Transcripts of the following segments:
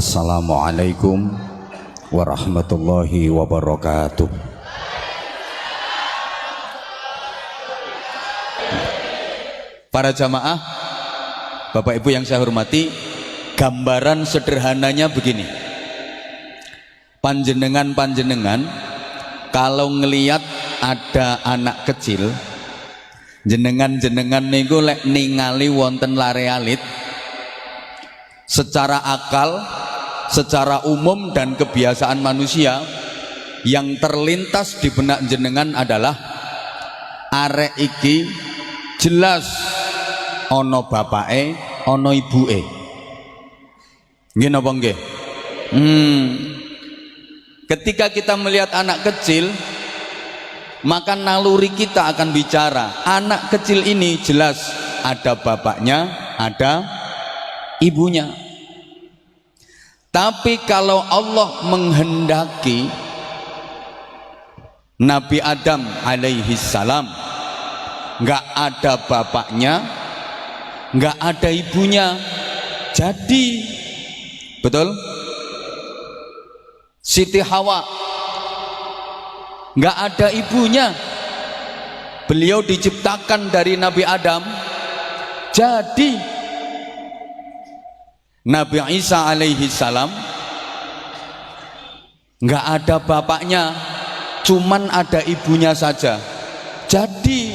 Assalamualaikum warahmatullahi wabarakatuh. Para jamaah, Bapak Ibu yang saya hormati, gambaran sederhananya begini. Panjenengan kalau ngelihat ada anak kecil, jenengan niku lek ningali wonten lare alit, secara akal, secara umum dan kebiasaan manusia yang terlintas di benak jenengan adalah arek iki jelas ono bapake, ono ibuke. Nggih napa nggih? Ketika kita melihat anak kecil, maka naluri kita akan bicara. Anak kecil ini jelas ada bapaknya, ada ibunya. Tapi kalau Allah menghendaki Nabi Adam alaihi salam nggak ada bapaknya, nggak ada ibunya, jadi betul Siti Hawa nggak ada ibunya, beliau diciptakan dari Nabi Adam, jadi Nabi Isa alaihi salam nggak ada bapaknya, cuman ada ibunya saja. Jadi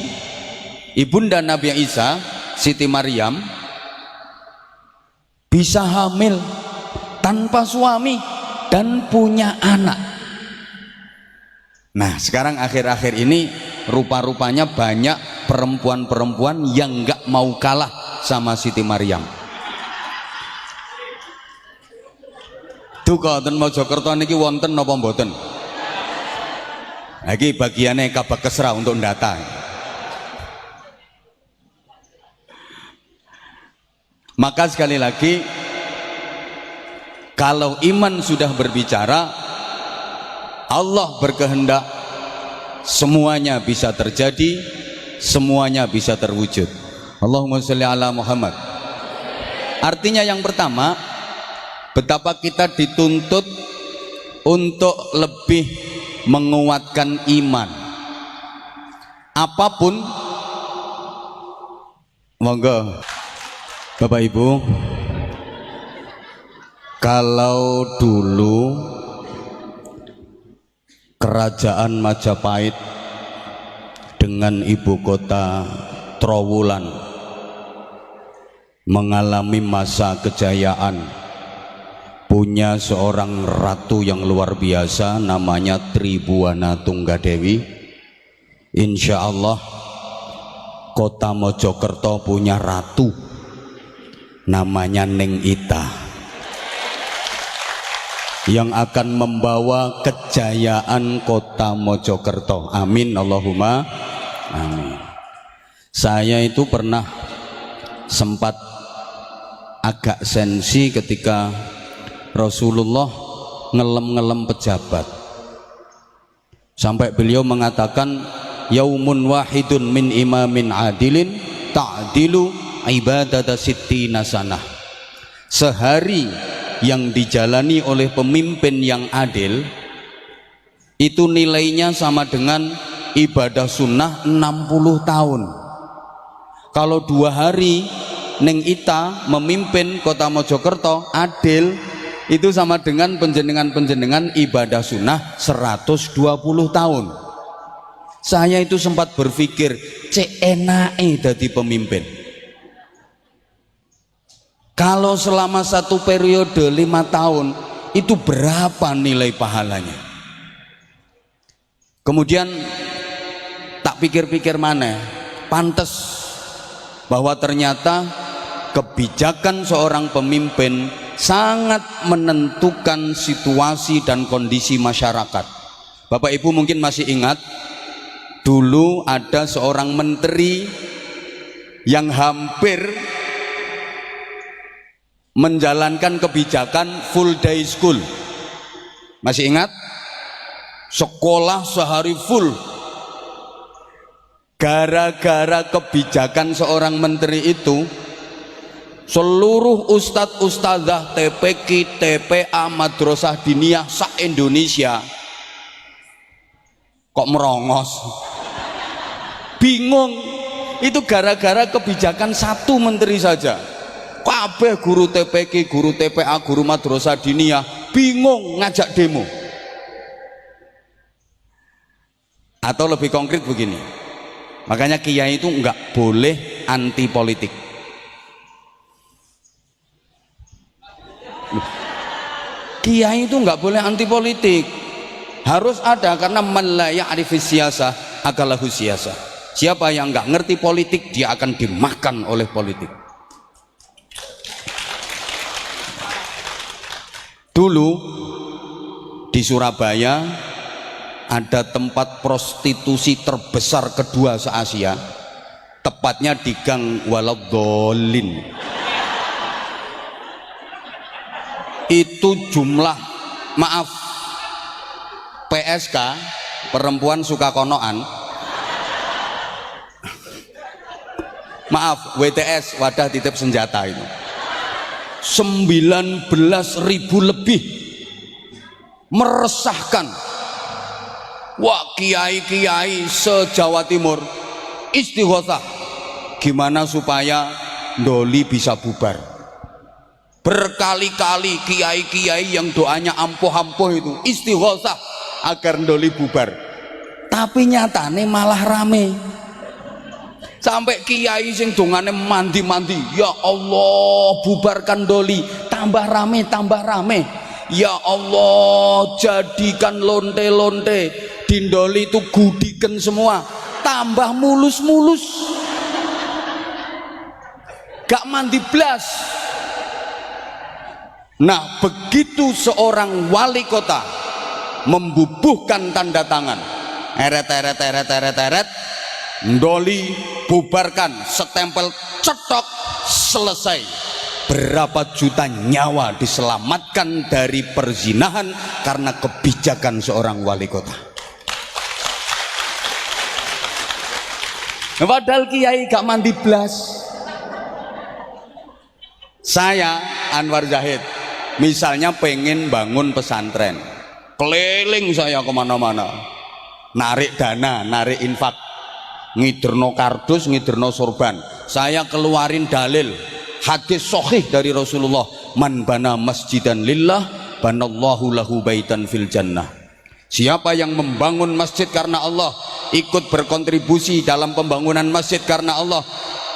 ibunda Nabi Isa, Siti Maryam, bisa hamil tanpa suami dan punya anak. Nah, sekarang akhir-akhir ini rupa-rupanya banyak perempuan-perempuan yang nggak mau kalah sama Siti Maryam. Duka wonten Mojokerto niki wonten napa mboten? Iki bagiannya Kabak Kesra untuk data. Maka sekali lagi, kalau iman sudah berbicara, Allah berkehendak, semuanya bisa terjadi, semuanya bisa terwujud. Allahumma sholli ala Muhammad. Artinya yang pertama, betapa kita dituntut untuk lebih menguatkan iman. Apapun, monggo Bapak Ibu, kalau dulu Kerajaan Majapahit dengan ibu kota Trowulan mengalami masa kejayaan, punya seorang ratu yang luar biasa namanya Tribuana Tunggadewi. Insya Allah kota Mojokerto punya ratu namanya Neng Ita yang akan membawa kejayaan kota Mojokerto. Amin Allahumma amin. Saya itu pernah sempat agak sensi ketika Rasulullah ngelem-ngelem pejabat, sampai beliau mengatakan yaumun wahidun min imamin adilin ta'dilu ibadata sittina sanah. Sehari yang dijalani oleh pemimpin yang adil itu nilainya sama dengan ibadah sunnah 60 tahun. Kalau 2 hari Neng Ita memimpin kota Mojokerto adil, itu sama dengan penjenengan ibadah sunnah 120 tahun. Saya itu sempat berpikir, cek enake dadi pemimpin. Kalau selama satu periode 5 tahun, itu berapa nilai pahalanya? Kemudian tak pikir-pikir mana, pantes bahwa ternyata kebijakan seorang pemimpin sangat menentukan situasi dan kondisi masyarakat. Bapak Ibu mungkin masih ingat, dulu ada seorang menteri yang hampir menjalankan kebijakan full day school. Masih ingat? Sekolah sehari full. Gara-gara kebijakan seorang menteri itu, seluruh ustadz ustadzah TPQ TPA madrasah diniyah sak Indonesia kok merongos, bingung. Itu gara-gara kebijakan satu menteri saja. Kabeh guru TPQ, guru TPA, guru madrasah diniyah bingung ngajak demo. Atau lebih konkret begini, makanya kiai itu nggak boleh anti politik. Kiai itu nggak boleh anti politik, harus ada, karena man la ya'rifis siyasah akalahu siyasah. Siapa yang nggak ngerti politik, dia akan dimakan oleh politik. Dulu di Surabaya ada tempat prostitusi terbesar kedua se-Asia, tepatnya di Gang Waladhdallin. Itu jumlah, maaf, PSK, perempuan suka konoan, maaf, WTS, wadah titip senjata, itu 19.000 lebih, meresahkan. Wah, kiai-kiai se-Jawa Timur istighosah gimana supaya Ndoli bisa bubar. Berkali-kali kiai-kiai yang doanya ampuh-ampuh itu istighosah agar Ndoli bubar, tapi nyatane malah rame. Sampai kiai sing dongane mandi-mandi, ya Allah bubarkan Ndoli, tambah rame, tambah rame. Ya Allah jadikan lonte-lonte di Ndoli itu gudiken semua, tambah mulus-mulus, gak mandi blas. Nah, begitu seorang wali kota membubuhkan tanda tangan, eret, Ndoli bubarkan, setempel, cetok, selesai. Berapa juta nyawa diselamatkan dari perzinahan karena kebijakan seorang wali kota. Padahal kiai gak mandi blas. Saya Anwar Zahid misalnya pengen bangun pesantren, keliling saya kemana-mana, narik dana, narik infak, ngiderno kardus, ngiderno sorban. Saya keluarin dalil hadis sahih dari Rasulullah, man bana masjidan lillah banallahu lahu baitan fil jannah. Siapa yang membangun masjid karena Allah, ikut berkontribusi dalam pembangunan masjid karena Allah,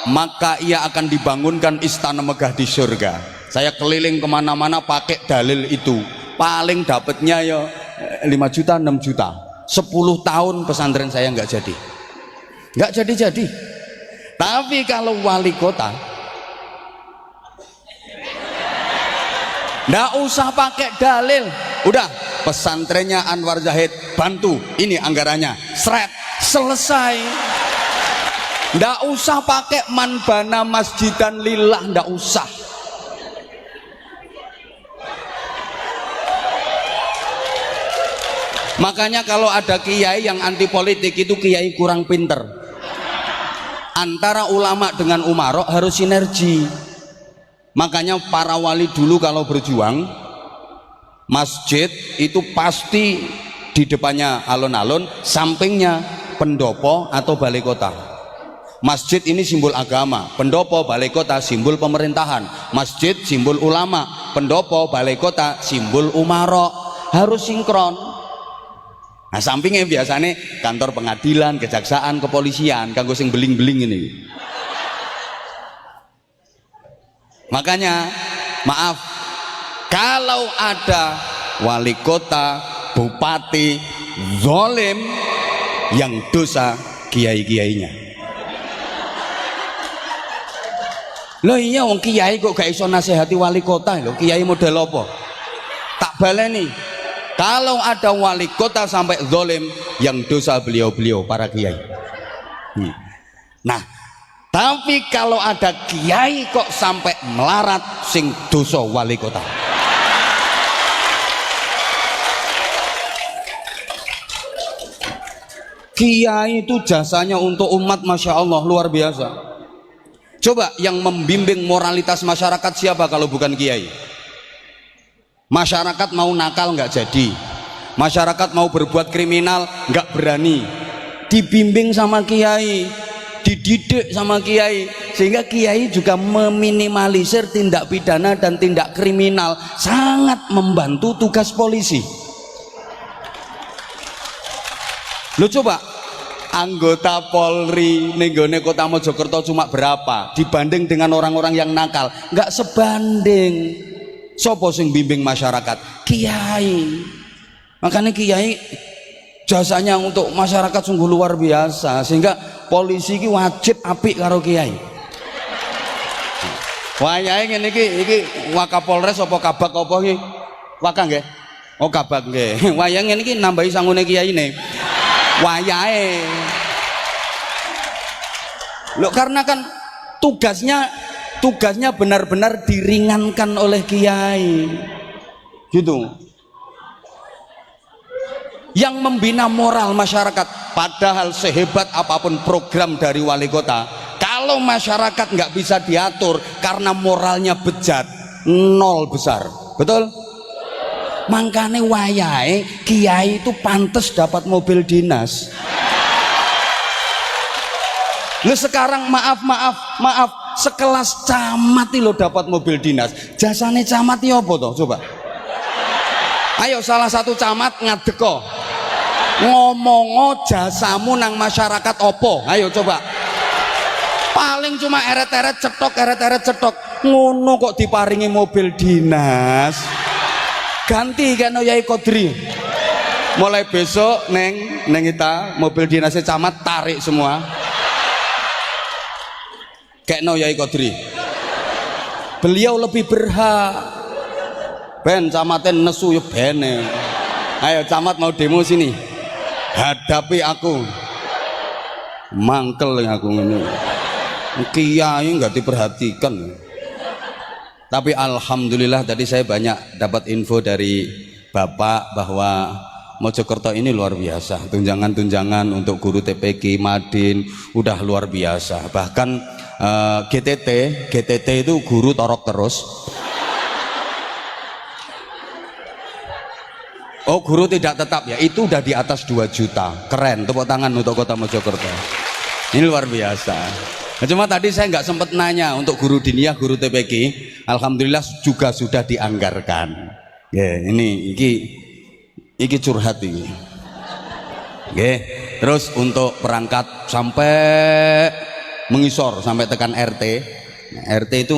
maka ia akan dibangunkan istana megah di surga. Saya keliling kemana-mana pakai dalil itu, paling dapatnya ya 5 juta 6 juta. 10 tahun pesantren saya nggak jadi. Tapi kalau wali kota nggak usah pakai dalil, udah pesantrennya Anwar Zahid bantu, ini anggarannya, seret, selesai. Nggak usah pakai man bana masjidan lillah, nggak usah. Makanya kalau ada kiai yang anti politik itu kiai kurang pinter. Antara ulama dengan umarok harus sinergi. Makanya para wali dulu kalau berjuang, masjid itu pasti di depannya alun-alun, sampingnya pendopo atau balai kota. Masjid ini simbol agama, pendopo balai kota simbol pemerintahan, masjid simbol ulama, pendopo balai kota simbol umarok, harus sinkron. Nah, sampingnya biasanya kantor pengadilan, kejaksaan, kepolisian, kanggo sing beling-beling ini. Makanya maaf, kalau ada wali kota, bupati zalim, yang dosa kiai-kiainya. Loh iya, wong kiai kok gak iso nasihati wali kota lho, kiai model apa? Tak baleni. Kalau ada wali kota sampai zalim, yang dosa beliau-beliau para kiai. Nah, tapi kalau ada kiai kok sampai melarat, sing dosa wali kota. Kiai itu jasanya untuk umat, masya Allah, luar biasa. Coba yang membimbing moralitas masyarakat siapa kalau bukan kiai? Masyarakat mau nakal nggak jadi, masyarakat mau berbuat kriminal nggak berani, dibimbing sama kiai, dididik sama kiai, sehingga kiai juga meminimalisir tindak pidana dan tindak kriminal, sangat membantu tugas polisi. Lo coba anggota Polri ning gone Kota Mojokerto cuma berapa dibanding dengan orang-orang yang nakal? Nggak sebanding. Sopo sing bimbing masyarakat? Kiai. Makanya kiai jasanya untuk masyarakat sungguh luar biasa, sehingga polisi ki wajib apik karo kiai. Wayahe ngene iki Wakapolres apa Kabak apa iki? Waka nggih? Oh Kabak nggih. Wayahe ngene iki nambahi sangune kiyaine. Wayahe loh, karena kan tugasnya benar-benar diringankan oleh kiai gitu, yang membina moral masyarakat. Padahal sehebat apapun program dari wali kota, kalau masyarakat nggak bisa diatur karena moralnya bejat, nol besar. Betul? Makanya wayahe kiai itu pantas dapat mobil dinas. Lu sekarang maaf sekelas camat lo dapat mobil dinas, jasane camat ya apa toh? Coba ayo salah satu camat ngadeko ngomongo jasamu nang masyarakat opo, ayo coba. Paling cuma eret-eret cetok ngono kok diparingi mobil dinas. Ganti kan Yai Kodri, mulai besok neng kita mobil dinasnya camat tarik semua kayak Yai Kodri. Beliau lebih berhak. Ben camatnya nesu ya bene. Ayo camat mau demo sini, hadapi aku. Mangkel aku ini kiai nggak diperhatikan. Tapi alhamdulillah tadi saya banyak dapat info dari Bapak bahwa Mojokerto ini luar biasa. Tunjangan-tunjangan untuk guru TPQ, Madin udah luar biasa. Bahkan GTT itu guru torok terus. Oh, guru tidak tetap ya, itu udah di atas 2 juta. Keren, tepuk tangan untuk Kota Mojokerto. Ini luar biasa. Nah, cuma tadi saya nggak sempat nanya untuk guru diniyah, guru TPQ. Alhamdulillah juga sudah dianggarkan. Ya, iki curhat ini. Oke, terus untuk perangkat sampai mengisor sampai tekan RT. Nah, RT itu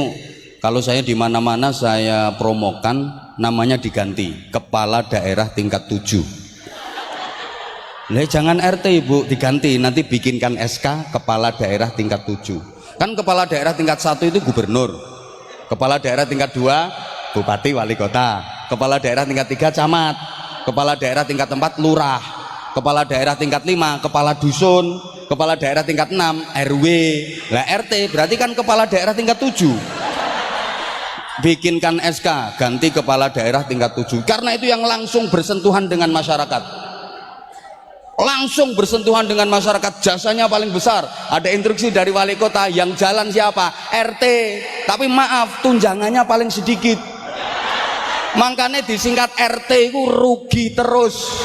kalau saya di mana-mana saya promokan namanya diganti kepala daerah tingkat 7. Jangan RT Ibu, diganti, nanti bikinkan SK kepala daerah tingkat 7. Kan kepala daerah tingkat 1 itu gubernur, kepala daerah tingkat 2 bupati wali kota, kepala daerah tingkat 3 camat, kepala daerah tingkat 4 lurah, kepala daerah tingkat 5 kepala dusun, kepala daerah tingkat 6 RW. Lah RT berarti kan kepala daerah tingkat 7. Bikinkan SK ganti kepala daerah tingkat 7, karena itu yang langsung bersentuhan dengan masyarakat. Langsung bersentuhan dengan masyarakat, jasanya paling besar. Ada instruksi dari wali kota, yang jalan siapa? RT. Tapi maaf, tunjangannya paling sedikit. Makanya disingkat RT itu rugi terus.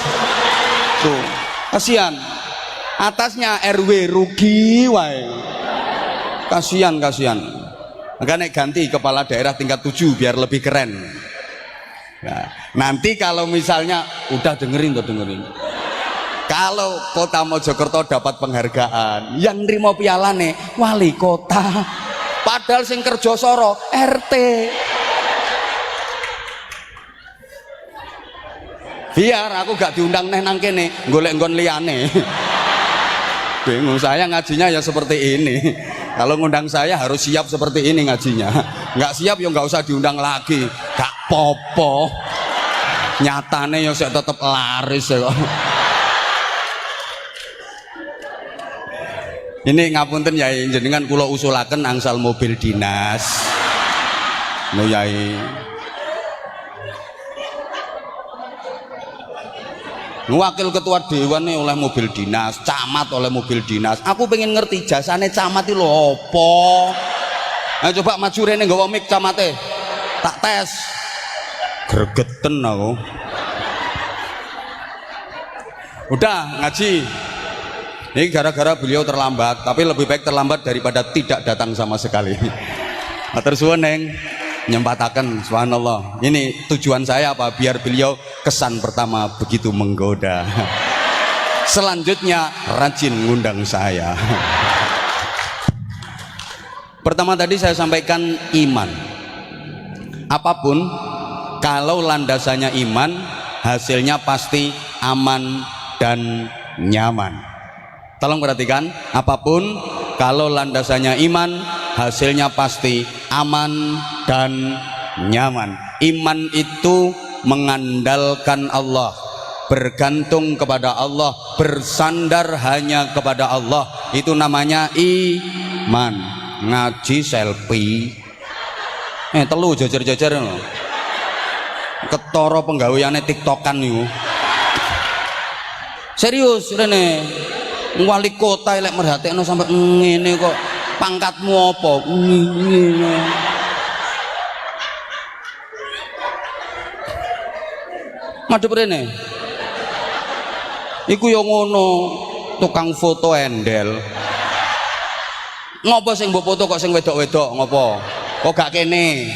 Tuh, kasihan. Atasnya RW rugi wae. Kasihan. Makanya ganti kepala daerah tingkat 7 biar lebih keren. Nah, nanti kalau misalnya udah dengerin. Kalau Kota Mojokerto dapat penghargaan, yang nerima pialane wali kota, padahal sing kerja soro RT. Biar aku gak diundang nang kene golek nggon liyane. Bingung saya ngajinya ya seperti ini. Kalau ngundang saya harus siap seperti ini ngajinya. Nggak siap ya nggak usah diundang lagi. Gak popo. Nyatane ya saya tetap laris ya. Ini ngapunten Yai, jenengan kula usulaken angsal mobil dinas. Lho Yai. Wakil ketua dewan nih oleh mobil dinas, camat oleh mobil dinas. Aku pengen ngerti jasane camat itu lho apa? Ayo coba maju rene nggawa mic camate. Tak tes. Gregeten aku. Udah ngaji. Ini gara-gara beliau terlambat, tapi lebih baik terlambat daripada tidak datang sama sekali. Matur suwun neng nyempataken, subhanallah. Ini tujuan saya apa? Biar beliau kesan pertama begitu menggoda. Selanjutnya rajin ngundang saya. Pertama tadi saya sampaikan iman. Apapun kalau landasannya iman, hasilnya pasti aman dan nyaman. Tolong perhatikan, apapun kalau landasannya iman, hasilnya pasti aman dan nyaman. Iman itu mengandalkan Allah, bergantung kepada Allah, bersandar hanya kepada Allah. Itu namanya iman. Ngaji selfie telu jajar-jajar lho. Ketara penggaweane tiktokan niku. Serius rene. Wali kota lek merhatekno sampai ngene kok. Pangkatmu apa? Ngene. Madhep rene. Iku yo ngono, tukang foto endel. Ngopo sing mbok foto kok sing wedok-wedok ngopo? Kok gak kene?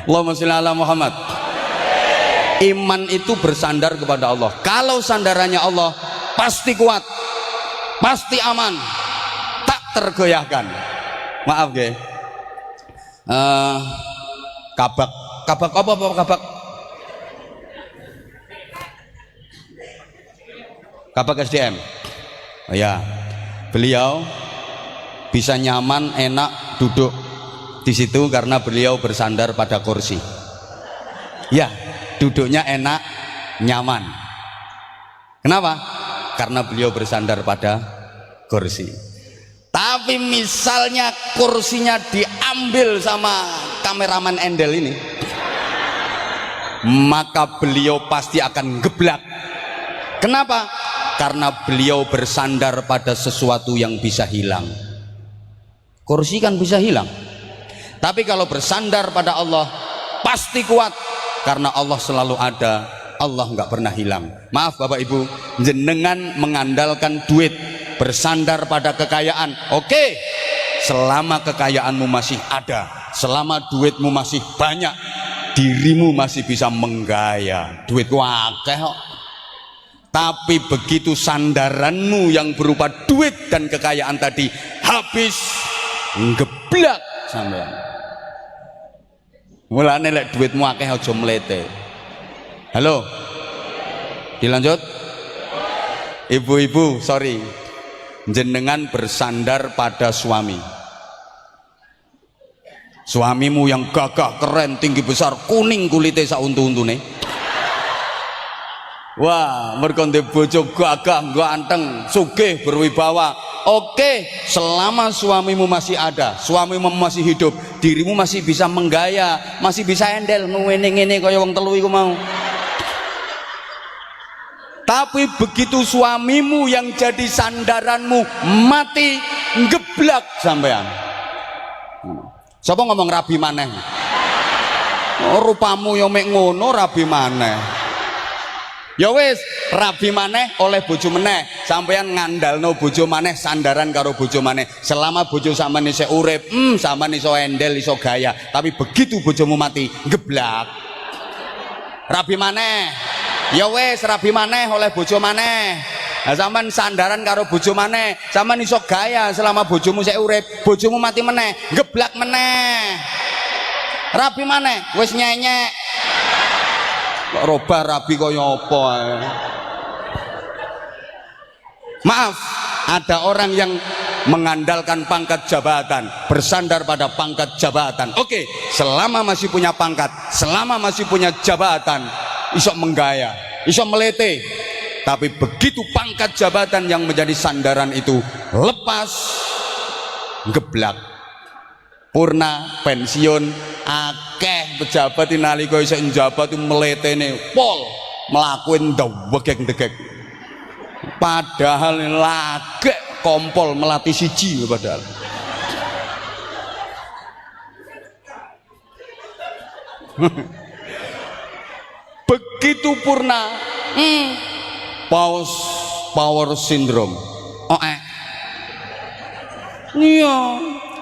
Allahumma sholli ala Muhammad. Iman itu bersandar kepada Allah. Kalau sandarannya Allah, pasti kuat, pasti aman, tak tergoyahkan. Maaf ge. Kabak apa kabak? Kabak SDM. Oh ya, beliau bisa nyaman, enak duduk di situ karena beliau bersandar pada kursi. Ya, duduknya enak, nyaman. Kenapa? Karena beliau bersandar pada kursi. Tapi misalnya kursinya diambil sama kameramen endel ini, maka beliau pasti akan geblak. Kenapa? Karena beliau bersandar pada sesuatu yang bisa hilang. Kursi kan bisa hilang, tapi kalau bersandar pada Allah pasti kuat, karena Allah selalu ada, Allah nggak pernah hilang. Maaf Bapak Ibu, jenengan mengandalkan duit, bersandar pada kekayaan, oke, selama kekayaanmu masih ada, selama duitmu masih banyak, dirimu masih bisa menggaya. Duitku akeh kok. Tapi begitu sandaranmu yang berupa duit dan kekayaan tadi habis, ngeblak sampean. Mulane lek duitmu akeh aja mlete. Halo. Dilanjut. Ibu-ibu, sorry. Jenengan bersandar pada suami. Suamimu yang gagah, keren, tinggi besar, kuning kulitnya sak untu-untune. Wah, mergo ndek bojo gagah, ganteng, sugih, berwibawa. Oke, selama suamimu masih ada, suamimu masih hidup, dirimu masih bisa menggaya, masih bisa endel ngene-ngene kaya wong telu iku mau. Tapi begitu suamimu yang jadi sandaranmu mati, ngeblak sampean. Sapa ngomong rabi maneh? Oh, rupamu yo mek ngono rabi maneh. Ya wis, rabi maneh oleh bojo meneh, sampeyan ngandalno bojo maneh, sandaran karo bojo maneh. Selama bojo sampean isih urip, sampean iso endel, iso gaya. Tapi begitu bojomu mati, geblak. Rabi maneh. Ya wis, rabi maneh oleh bojo maneh. Lah sampean sandaran karo bojo maneh, sampean iso gaya selama bojomu isih urip. Bojomu mati meneh, geblak meneh. Rabi maneh, wis nyenyek. Robah rabi kaya apa? Maaf, ada orang yang mengandalkan pangkat jabatan, bersandar pada pangkat jabatan. Oke, selama masih punya pangkat, selama masih punya jabatan, iso menggaya, iso melete. Tapi begitu pangkat jabatan yang menjadi sandaran itu lepas, geblak. Purna, pensiun, akeh pejabat nalika isih njabat mletene pol mlakuin ndewegek-ndegek. Padahal lagek kompol melati siji padahal. Begitu purna power syndrome. Iya,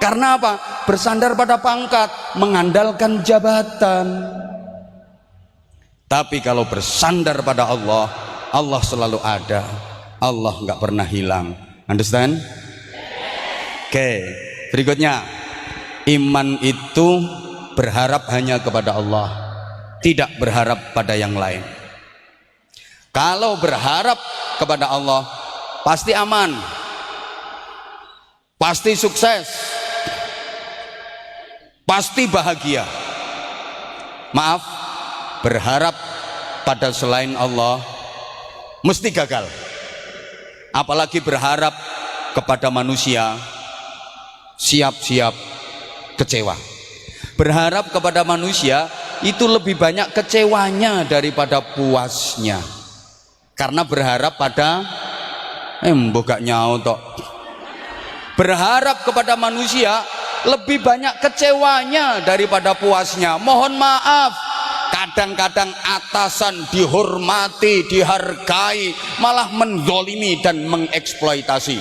karena apa? Bersandar pada pangkat, mengandalkan jabatan. Tapi kalau bersandar pada Allah, Allah selalu ada, Allah nggak pernah hilang. Understand? Oke, berikutnya, iman itu berharap hanya kepada Allah, tidak berharap pada yang lain. Kalau berharap kepada Allah, pasti aman, pasti sukses, pasti bahagia. Maaf, berharap pada selain Allah mesti gagal. Apalagi berharap kepada manusia, siap-siap kecewa. Berharap kepada manusia itu lebih banyak kecewanya daripada puasnya. Karena berharap pada mbok gak nyau tok. Berharap kepada manusia lebih banyak kecewanya daripada puasnya. Mohon maaf, kadang-kadang atasan dihormati, dihargai, malah menzolimi dan mengeksploitasi.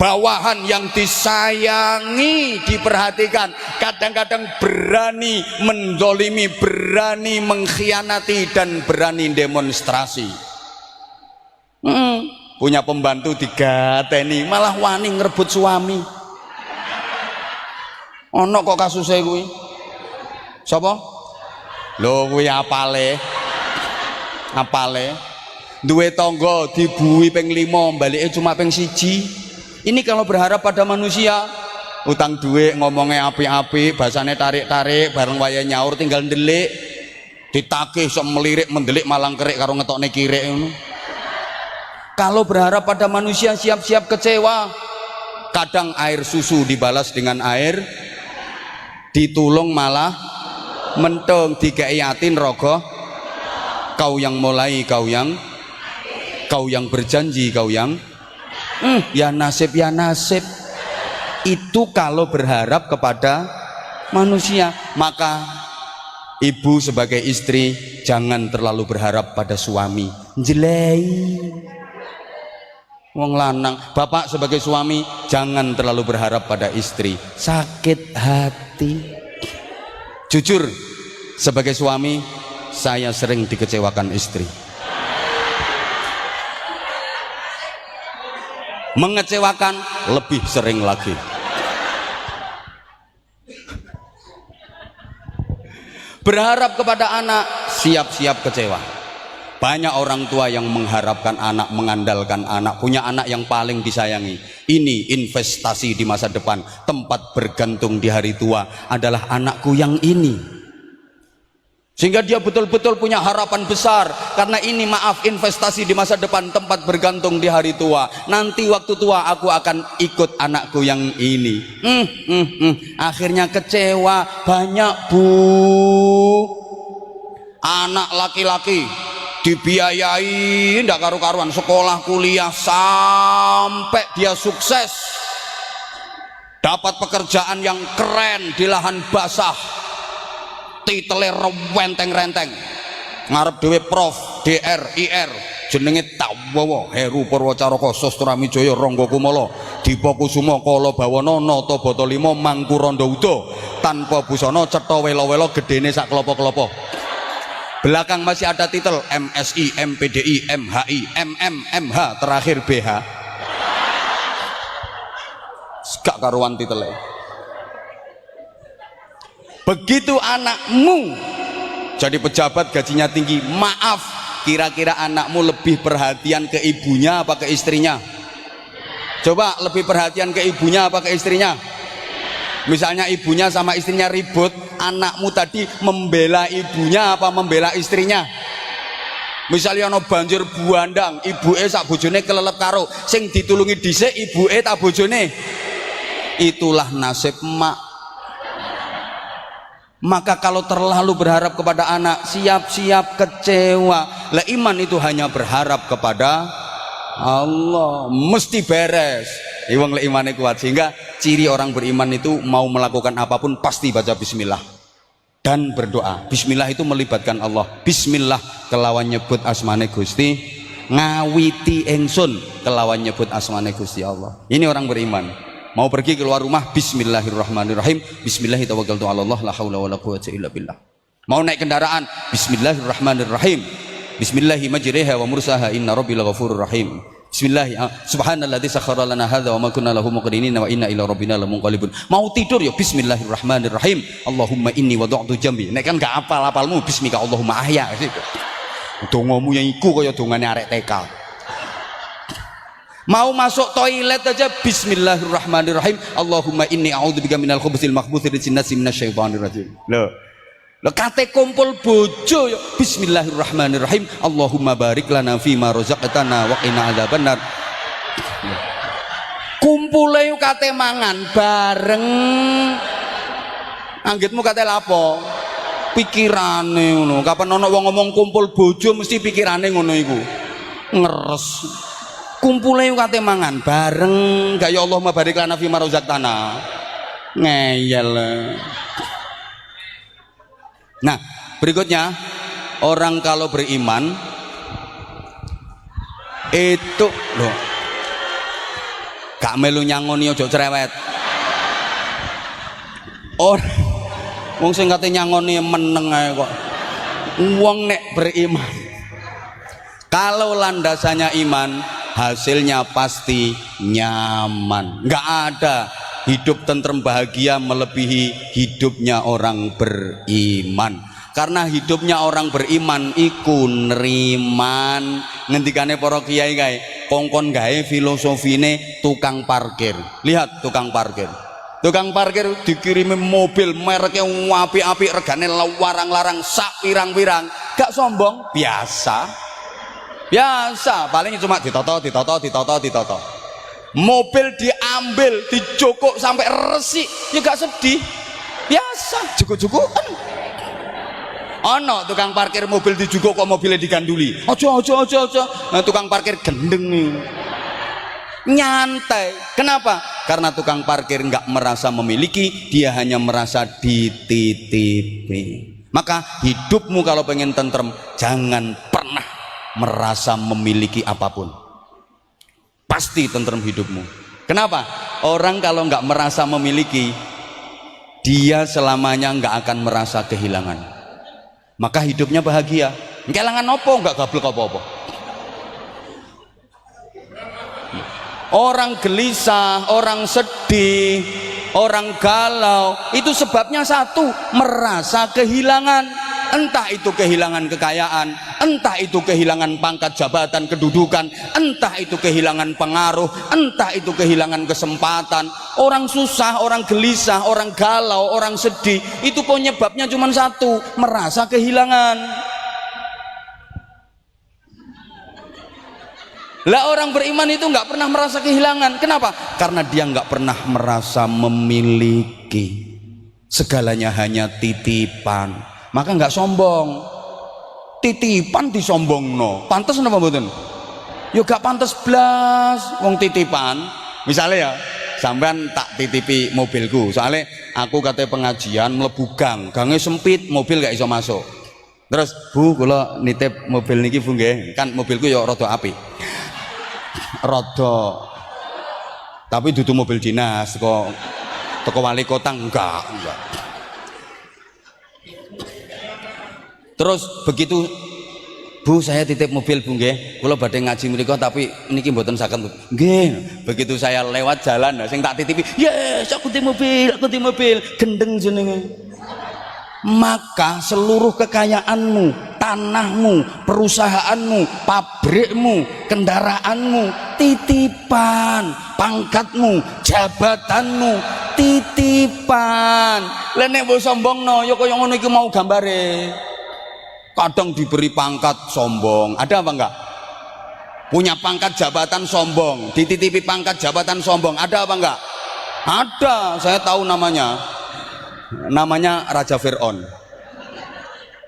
Bawahan yang disayangi, diperhatikan, kadang-kadang berani menzolimi, berani mengkhianati, dan berani demonstrasi. Punya pembantu digateni, malah wani ngerebut suami. Ono kok kasusnya kuwi? Sapa? Lho kuwi apale? Apale? Duwe tangga dibuwi ping 5, balike cuma ping 1. Ini kalau berharap pada manusia, utang duit ngomongnya api-api, bahasanya tarik-tarik, bareng waya nyaur tinggal ndelik, ditagih sok melirik mendelik malang kerik karo ngetokne kirek ngono. Kalau berharap pada manusia siap-siap kecewa. Kadang air susu dibalas dengan air, ditulung malah mentung, dikei yatin rogoh. Kau yang mulai, kau yang berjanji, kau yang ya nasib, ya nasib. Itu kalau berharap kepada manusia. Maka ibu sebagai istri jangan terlalu berharap pada suami, jelei wong lanang. Bapak sebagai suami jangan terlalu berharap pada istri, sakit hati. Jujur, sebagai suami saya sering dikecewakan istri, mengecewakan lebih sering lagi. Berharap kepada anak, siap-siap kecewa. Banyak orang tua yang mengharapkan anak, mengandalkan anak, punya anak yang paling disayangi. Ini investasi di masa depan. Tempat bergantung di hari tua adalah anakku yang ini. Sehingga dia betul-betul punya harapan besar. Karena ini, maaf, investasi di masa depan, tempat bergantung di hari tua. Nanti waktu tua aku akan ikut anakku yang ini. Akhirnya kecewa. Banyak bu, anak laki-laki dibiayai ndak karu-karuan, sekolah kuliah sampai dia sukses, dapat pekerjaan yang keren di lahan basah, titele renteng-renteng, ngarep dhewe Prof, DR, IR, jenenge Tawawa Heru Purwacaraka Sastramijaya Rangga Kumala Dipa Kusuma Kala Bawana Nata Bata 5 Mangkuranda Uda tanpa busana cetha wela-wela gedene sak klopo-klopo. Belakang masih ada titel MSI, MPDI, MHI, MM, MH, terakhir BH. Gak karuan titelnya. Begitu anakmu jadi pejabat gajinya tinggi, maaf, kira-kira anakmu lebih perhatian ke ibunya apa ke istrinya? Coba, lebih perhatian ke ibunya apa ke istrinya? Misalnya ibunya sama istrinya ribut, anakmu tadi membela ibunya apa membela istrinya? Misalnya ono banjir buandang, ibuke sak bojone kelelep karo, sing ditulungi dhisik ibuke tak bojone. Itulah nasib emak. Maka kalau terlalu berharap kepada anak, siap-siap kecewa. Lah iman itu hanya berharap kepada Allah, mesti beres. Wong lek imane kuat, sehingga ciri orang beriman itu mau melakukan apapun pasti baca bismillah dan berdoa. Bismillah itu melibatkan Allah. Bismillah kelawan nyebut asmane Gusti, ngawiti ingsun kelawan nyebut asmane Gusti Allah. Ini orang beriman. Mau pergi keluar rumah, bismillahirrahmanirrahim, bismillahirrahmanirrahim, la haula wala quwwata illa billah. Mau naik kendaraan, bismillahirrahmanirrahim, bismillahi majriha wa mursaha, inna rabbil ghafurur rahim. Bismillah, subhanalladzi sakhkhara lana hadza wa ma kunna lahu muqrinin wa inna ila rabbina lamunqalibun. Mau tidur ya bismillahirrahmanirrahim, Allahumma inni wada'tu jambi. Nek kan gak apal-apalmu bismika Allahumma ahya. Dongamu yang iku kaya dongane arek TK. Mau masuk toilet aja bismillahirrahmanirrahim, Allahumma inni a'udzubika minal khubuthil makhbuthir jinnati minasyaitonir rajim. Lho kate kumpul bojo ya bismillahirrahmanirrahim, Allahumma barik lana fima razaqtana wa qina adzabannar. Kumpule yo kate mangan bareng, anggitmu kate lapo pikirane ngono. Kapan ana wong ngomong kumpul bojo mesti pikirane ngono iku ngeres. Kumpule yo kate mangan bareng, gak ya Allahumma barik lana fima razaqtana. Ngeyel. Nah, berikutnya orang kalau beriman itu loh, gak melu nyangoni ojo cerewet. Orang wong sing kate nyangoni meneng ae kok. Wong nek beriman, kalau landasannya iman, hasilnya pasti nyaman. Nggak ada hidup tentrem bahagia melebihi hidupnya orang beriman. Karena hidupnya orang beriman iku neriman. Ngendikane para kiai kae, kongkon gawe filosofine tukang parkir. Lihat tukang parkir. Tukang parkir dikirimi mobil mereknya apik-apik, regane larang-larang sak pirang-pirang. Gak sombong, biasa. Biasa, paling cuma ditoto. Mobil diambil, dijokok sampai resik, ya gak sedih. Biasa, jukuk-jukukan. Ono tukang parkir mobil dijukuk kok mobilnya diganduli. Ojo. Nah, tukang parkir gendeng nih. Nyantai. Kenapa? Karena tukang parkir nggak merasa memiliki, dia hanya merasa dititipi. Maka hidupmu kalau pengen tentrem, jangan pernah merasa memiliki apapun. Pasti tentrem hidupmu. Kenapa? Orang kalau nggak merasa memiliki, dia selamanya nggak akan merasa kehilangan. Maka hidupnya bahagia. Kehilangan apa? Nggak gablek apa-apa. Orang gelisah, orang sedih, orang galau, itu sebabnya satu, merasa kehilangan. Entah itu kehilangan kekayaan, entah itu kehilangan pangkat jabatan kedudukan, entah itu kehilangan pengaruh, entah itu kehilangan kesempatan. Orang susah, orang gelisah, orang galau, orang sedih, itu penyebabnya cuma satu, merasa kehilangan. Lah orang beriman itu nggak pernah merasa kehilangan. Kenapa? Karena dia nggak pernah merasa memiliki. Segalanya hanya titipan. Maka nggak sombong. Titipan disombongno. Pantes napa mboten? Yo gak pantes blas wong titipan. Misalnya ya, sampean tak titipi mobilku. Soalnya aku kate pengajian mlebu gange sempit, mobil gak iso masuk. Terus, Bu, kula nitip mobil niki Bu nggih. Kan mobilku yo rada apik. Rada. Tapi dudu mobil dinas kok teko wali kota enggak. Terus begitu, Bu, saya titip mobil Bu nggih, kula badhe ngaji mriku tapi niki mboten saged. Nggih. Begitu saya lewat jalan, sing tak titipi, "Yes, aku titip mobil, gendeng jenenge." Maka seluruh kekayaanmu, tanahmu, perusahaanmu, pabrikmu, kendaraanmu titipan, pangkatmu, jabatanmu titipan. Lah nek mbok sombongno ya kaya ngono iki mau gambare. Kadang diberi pangkat sombong, ada apa enggak? Punya pangkat jabatan sombong, dititipi pangkat jabatan sombong, ada apa enggak? Ada, saya tahu namanya. Namanya Raja Fir'aun.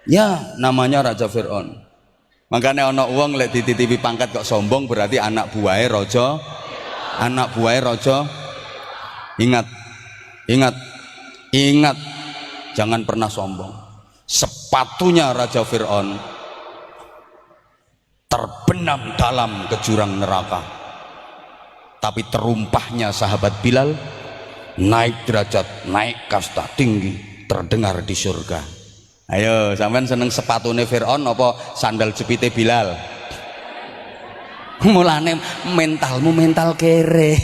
Ya, namanya Raja Fir'aun. Makanya ono wong lek dititipi pangkat kok sombong berarti anak buahnya Raja anak buah raja. Ingat, ingat, ingat, jangan pernah sombong. Sepatunya Raja Fir'aun terbenam dalam ke jurang neraka, tapi terumpahnya sahabat Bilal naik derajat, naik kasta tinggi, terdengar di surga. Ayo, sampean seneng sepatune Fir'aun apa sandal jepite Bilal? Mulane mentalmu mental kere.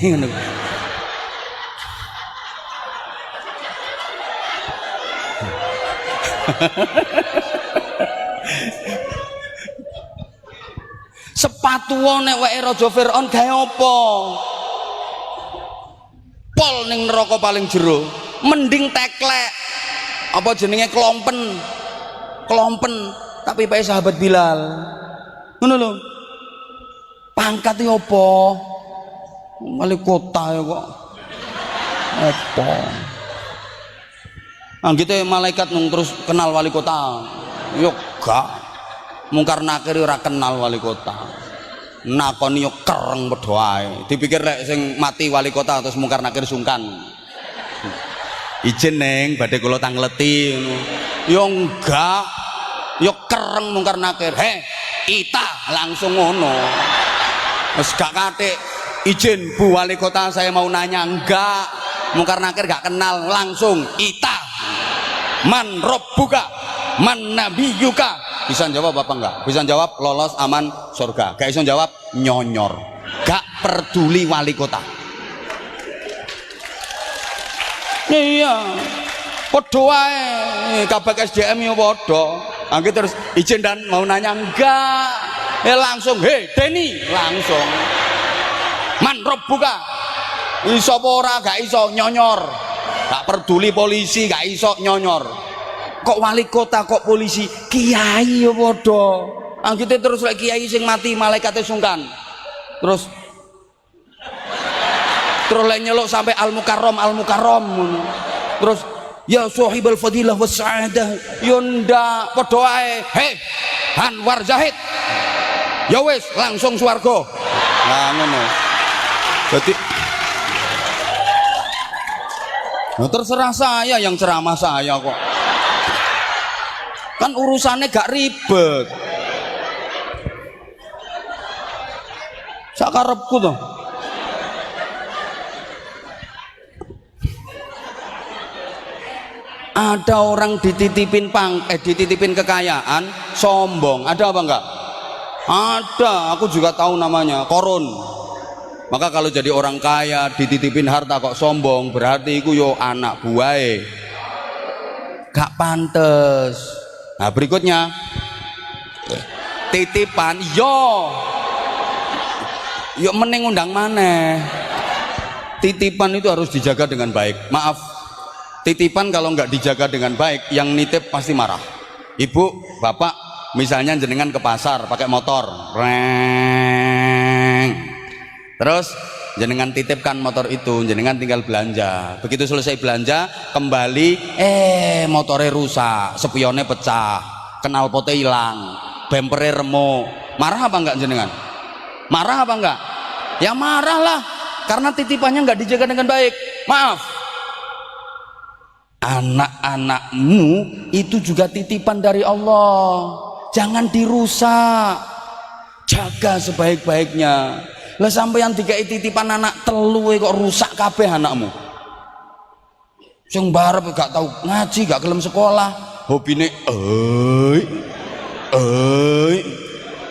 Sepatu nek wae Raja Fir'aun gawe apa? Pol ning neraka paling jero, mending teklek. Apa jenenge klompen. Klompen, tapi pae sahabat Bilal. Ngono lho. Pangkat iki apa? Wali kota ya kok. Apa? Anggite malaikat nung terus kenal wali kota. Yo gak. Mungkar nakir ora kenal wali kota. Nakoni yo kereng padha ae. Dipikir lek sing mati wali kota terus mungkar nakir sungkan. Izin neng badhe kula tangleti ngono. Yo enggak. Yo kereng mungkar nakir. He, ita langsung ngono. Wis gak katik. Izin Bu Wali Kota saya mau nanya. Enggak. Mungkar nakir gak kenal, langsung ita. Man robbuka, man nabiyuka. Bisa jawab apa enggak? Bisa jawab lolos aman surga. Gak bisa jawab nyonyor. Gak peduli wali kota. Iya. Padha wae kabak SDM yo padha. Angge terus izin dan mau nanya enggak. Langsung he Deni langsung. Man robbuka. Iso apa ora gak iso nyonyor. Gak peduli polisi gak iso nyonyor. Kok wali kota kok polisi, kiai ya padha. Anggite terus lek kiai sing mati malaikate sungkan. Terus lek nyeluk sampai al mukarram ngono. Terus ya sahibul fadilah was saadah. Yo ndak padha ae. Hei Anwar Zahid. Ya wis langsung swarga. Nah ngono. Berarti terserah saya yang ceramah saya kok. Kan urusannya gak ribet. Sakarepku tuh. Ada orang dititipin dititipin kekayaan, sombong. Ada apa enggak? Ada, aku juga tahu namanya, Korun. Maka kalau jadi orang kaya dititipin harta kok sombong, berarti iku yo anak buahe. Gak pantes. Nah berikutnya titipan yo mending undang maneh. Titipan itu harus dijaga dengan baik. Maaf, titipan kalau nggak dijaga dengan baik, yang nitip pasti marah. Ibu, bapak, misalnya jenengan ke pasar pakai motor, reng. Terus jenengan titipkan motor itu, jenengan tinggal belanja. Begitu selesai belanja, kembali motornya rusak, spionnya pecah, knalpotnya hilang, bempernya remuk. Marah apa enggak jenengan? Marah apa enggak? Ya marah lah, karena titipannya enggak dijaga dengan baik. Maaf, anak-anakmu itu juga titipan dari Allah. Jangan dirusak, jaga sebaik-baiknya. Lah sampeyan dikai titipan anak telu kok rusak kabeh anakmu. Sing barep gak tau ngaji, gak gelem sekolah, hobine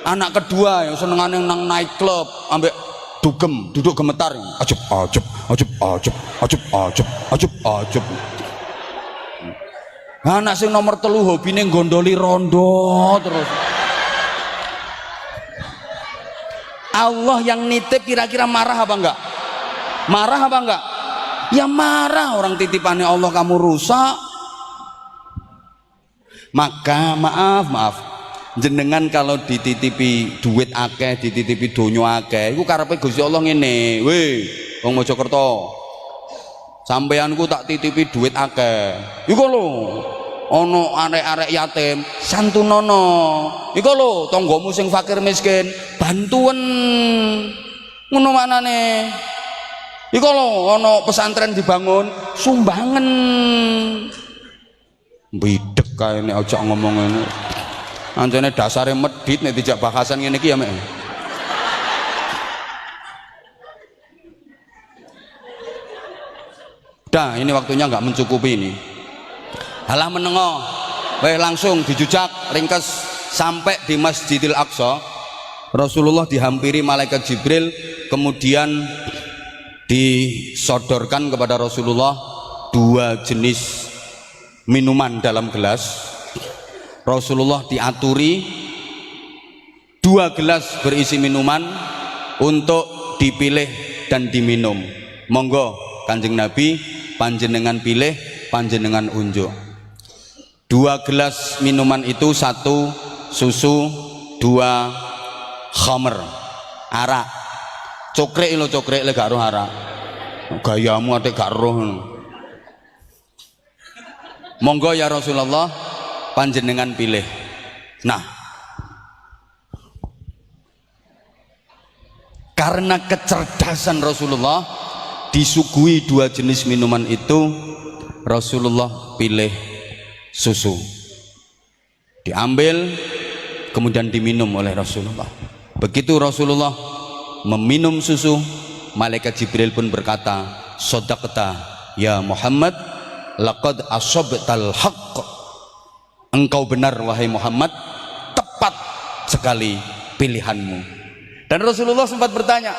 anak kedua yang senengane nang night club ambek dugem, duduk gemetar. Ajep. Anak sing nomor telu hobine gondoli rondo terus. Allah yang nitip kira-kira marah apa enggak? Marah apa enggak? Ya marah, orang titipannya Allah kamu rusak. Maka maaf jenengan kalau dititipi duit akeh, dititipi donya akeh, iku karepe Gusti Allah ngene, weh wong Mojokerto, sampeyanku tak titipi duit akeh, iku lho ono arek-arek yatim santunono, iku lho tanggamu sing fakir miskin bantuan, ngono maknane. Iki kalau ono pesantren dibangun sumbangan bidek kae nek aja ngomong ngene. Anjane dasare medhit nek dijak bahasan ngene iki ya mek. Dah, ini waktunya nggak mencukupi ini. Halah menengo, langsung dijujak ringkes sampai di Masjidil Aqsa. Rasulullah dihampiri malaikat Jibril, kemudian disodorkan kepada Rasulullah 2 jenis minuman dalam gelas. Rasulullah diaturi 2 gelas berisi minuman untuk dipilih dan diminum. Monggo Kanjeng Nabi, panjenengan pilih, panjenengan unjuk. 2 gelas minuman itu, 1 susu, 2 khamr, arak. Cokrek lo cokrek le gak roh arak. Gayamu ate gak roh. Monggo ya Rasulullah, panjenengan pilih. Nah, karena kecerdasan Rasulullah, disuguhi 2 jenis minuman itu, Rasulullah pilih susu. Diambil kemudian diminum oleh Rasulullah. Begitu Rasulullah meminum susu, malaikat Jibril pun berkata, "Shadaqta ya Muhammad, laqad asabtal haqq." Engkau benar wahai Muhammad, tepat sekali pilihanmu. Dan Rasulullah sempat bertanya,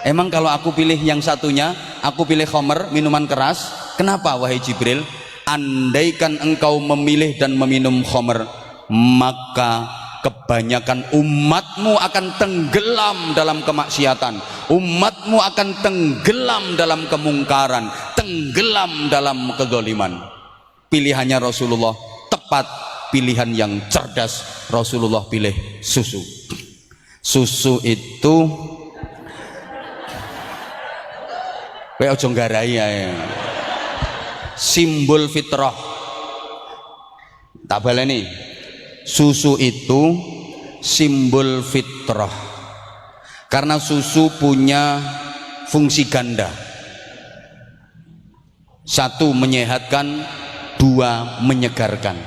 emang kalau aku pilih yang satunya, aku pilih khamr, minuman keras, kenapa wahai Jibril? Andaikan engkau memilih dan meminum khamr, maka kebanyakan umatmu akan tenggelam dalam kemaksiatan, umatmu akan tenggelam dalam kemungkaran, tenggelam dalam kezaliman. Pilihannya Rasulullah tepat, pilihan yang cerdas. Rasulullah pilih susu. Susu itu kowe aja nggarai ae. Simbol fitrah. Tak baleni. Susu itu simbol fitrah. Karena susu punya fungsi ganda. 1 menyehatkan, 2 menyegarkan.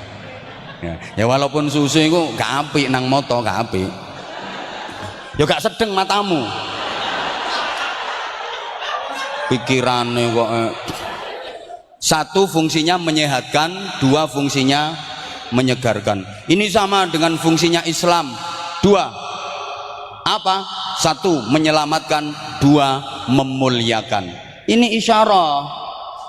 Ya walaupun susu itu gak apik nang moto, gak apik. Ya gak sedeng matamu. Pikirannya kok 1 fungsinya menyehatkan, 2 fungsinya menyegarkan. Ini sama dengan fungsinya Islam. 2 apa? 1 menyelamatkan, 2 memuliakan. Ini isyarat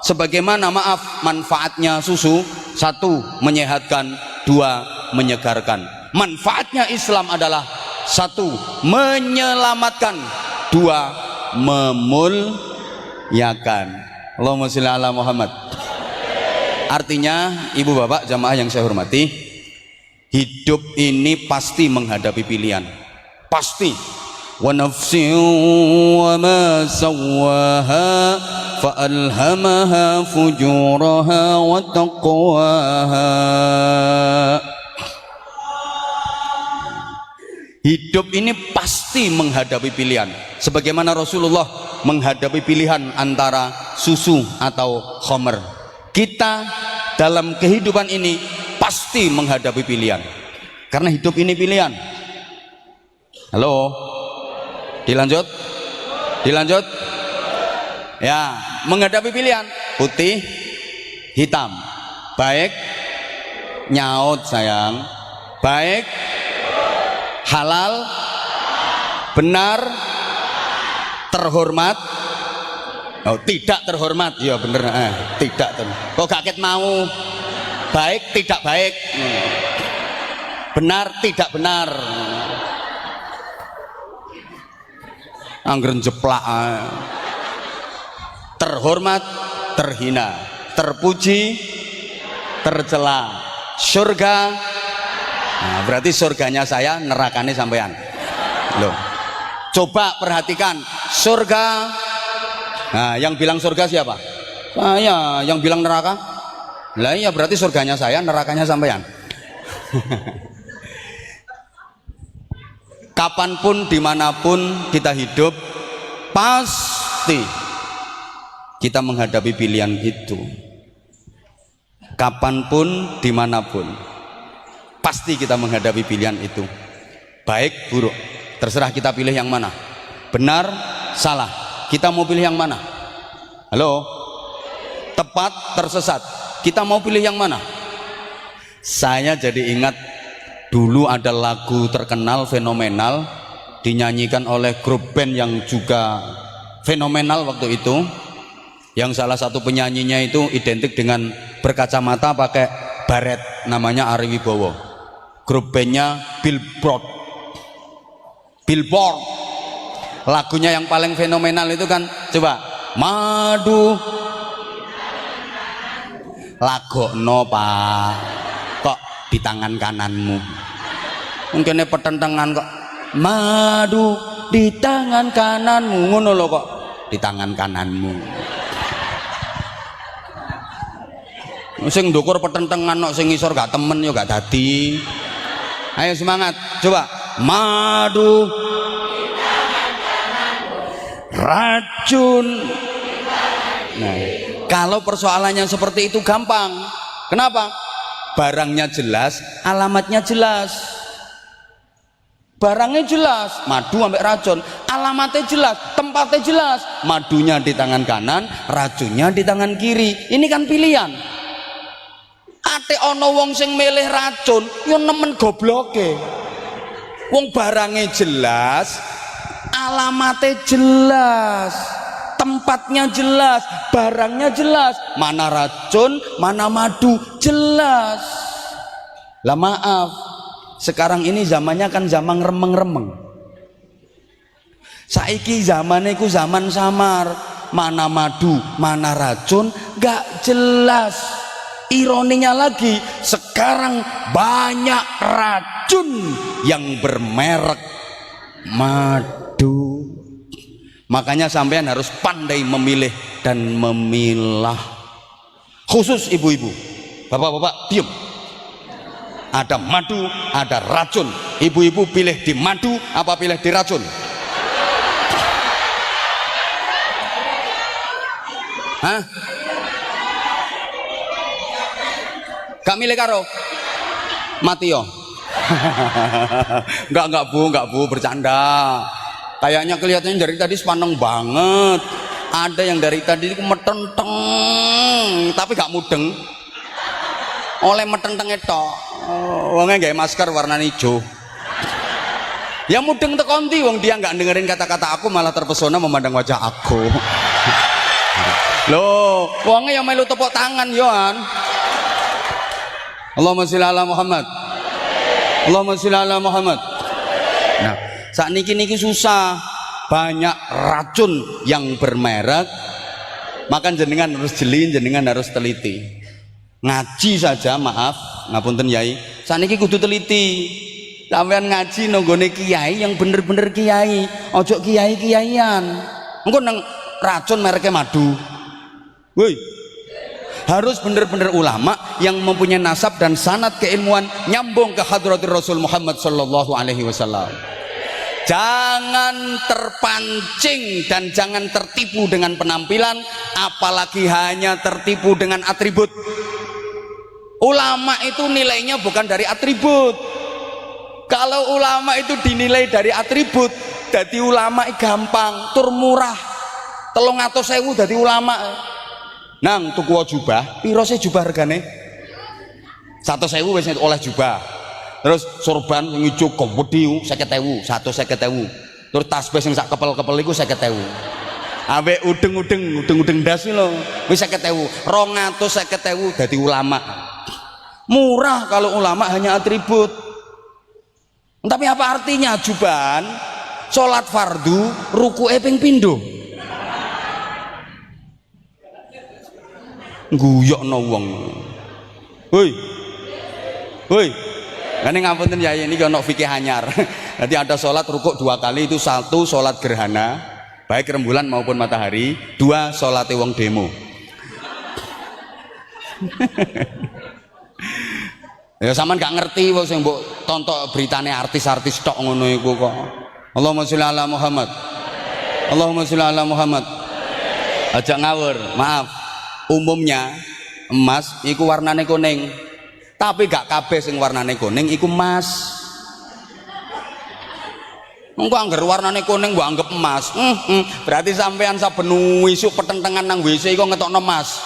sebagaimana manfaatnya susu, 1 menyehatkan, 2 menyegarkan. Manfaatnya Islam adalah 1 menyelamatkan, 2 memuliakan. Allahumma sholli ala Muhammad. Artinya, ibu bapak jamaah yang saya hormati, hidup ini pasti menghadapi pilihan, pasti. Wa nafsin wa ma sawwaha fa alhamaha fujuraha wa taqwaha. Hidup ini pasti menghadapi pilihan, sebagaimana Rasulullah menghadapi pilihan antara susu atau khamr. Kita dalam kehidupan ini pasti menghadapi pilihan, karena hidup ini pilihan. Halo, dilanjut ya. Menghadapi pilihan putih hitam, baik nyaut sayang, baik halal, benar, terhormat, oh tidak terhormat, ya bener, tidak terhormat. Kok kaget mau, baik tidak baik, benar tidak benar, anggeren jeplak, terhormat, terhina, terpuji, tercela, surga. Nah, berarti surganya saya, nerakanya sampean. Loh, coba perhatikan surga. Nah, yang bilang surga siapa? Saya. Yang bilang neraka? Lah iya, berarti surganya saya, nerakanya sampean. Kapanpun, dimanapun kita hidup, pasti kita menghadapi pilihan itu. Kapanpun, dimanapun, pasti kita menghadapi pilihan itu. Baik, buruk, terserah kita pilih yang mana. Benar, salah, kita mau pilih yang mana? Halo? Tepat, tersesat, kita mau pilih yang mana? Saya jadi ingat dulu ada lagu terkenal, fenomenal, dinyanyikan oleh grup band yang juga fenomenal waktu itu, yang salah satu penyanyinya itu identik dengan berkacamata pakai baret, namanya Ari Wibowo. Grup bandnya Billboard. Lagunya yang paling fenomenal itu kan, coba madu lagokno Pak, kok di tangan kananmu, mungkin pertentangan kok, madu di tangan kananmu, ngono lho kok di tangan kananmu. Sing ndukur pertentangan kok, sing ngisor gak temen yo gak dadi. Ayo semangat, coba madu racun. Nah, kalau persoalannya seperti itu gampang. Kenapa? Barangnya jelas, alamatnya jelas. Barangnya jelas, madu ambek racun, alamatnya jelas, tempatnya jelas. Madunya di tangan kanan, racunnya di tangan kiri. Ini kan pilihan. Ate ono wong sing milih racun, yo nemen gobloke. Wong barangnya jelas, alamatnya jelas, tempatnya jelas, barangnya jelas, mana racun, mana madu, jelas. Lah maaf, sekarang ini zamannya kan zaman remeng-remeng. Saiki zamannya ku zaman samar, mana madu, mana racun, gak jelas. Ironinya lagi, sekarang banyak racun yang bermerek madu. Makanya sampean harus pandai memilih dan memilah. Khusus ibu-ibu, bapak-bapak diam. Ada madu, ada racun. Ibu-ibu pilih di madu apa pilih di racun? Hah? Gak milih karo mati yo. enggak bu, bercanda. Kayaknya kelihatannya dari tadi sepaneng banget. Ada yang dari tadi metenteng tapi gak mudeng. Oleh metenteng itu wongnya gak masker warna hijau. Ya mudeng tekonti wong dia nggak dengerin kata-kata aku, malah terpesona memandang wajah aku. Loh, wongnya yang melu tepuk tangan yoan. Allahumma sholli ala Muhammad. Allahumma sholli ala Muhammad. Nah, saat niki susah, banyak racun yang bermerek. Maka jenengan harus jeli, jenengan harus teliti. Ngaji saja, maaf, ngapunten yai. Saat niki kudu teliti. Sampean ngaji nonggone kiai yang bener-bener kiai, ojo kiai-kiaian. Engko nang racun mereknya madu. Woi. Harus benar-benar ulama yang mempunyai nasab dan sanad keilmuan nyambung ke hadratir Rasul Muhammad sallallahu alaihi wasallam. Jangan terpancing dan jangan tertipu dengan penampilan, apalagi hanya tertipu dengan atribut. Ulama itu nilainya bukan dari atribut. Kalau ulama itu dinilai dari atribut, jadi ulama gampang, tur murah. 300.000 jadi ulama. Nang tuku jubah, piro sih jubah regane? 100.000 wis oleh jubah. Terus sorban sing ijo gede 50.000, 150.000. Terus tasbih sing sak kepel-kepel iku 50.000. Ambek udeng-udeng das lho, wis 50.000. 250.000 dadi ulama. Murah kalau ulama hanya atribut. Tapi apa artinya jubahan? Salat fardu, rukuke ping pindho. Guyokno wong. Hoi. Kan ngapunten ya, ini ono fikih anyar. Nanti ada sholat rukuk 2 kali, itu 1 sholat gerhana, baik rembulan maupun matahari, 2 sholat wong demo. Ya sampean gak ngerti wong sing mbok tonton beritane artis-artis tok ngono iku kok. Allahumma sholli ala Muhammad. Allahumma sholli ala Muhammad. Aja ngawur, maaf. Umumnya emas iku warnane kuning. Tapi gak kabeh sing warnane kuning iku emas. Engko angger warnane kuning mbok anggap emas. Berarti sampean saben isuk petentengan nang WC iku ngetokno emas.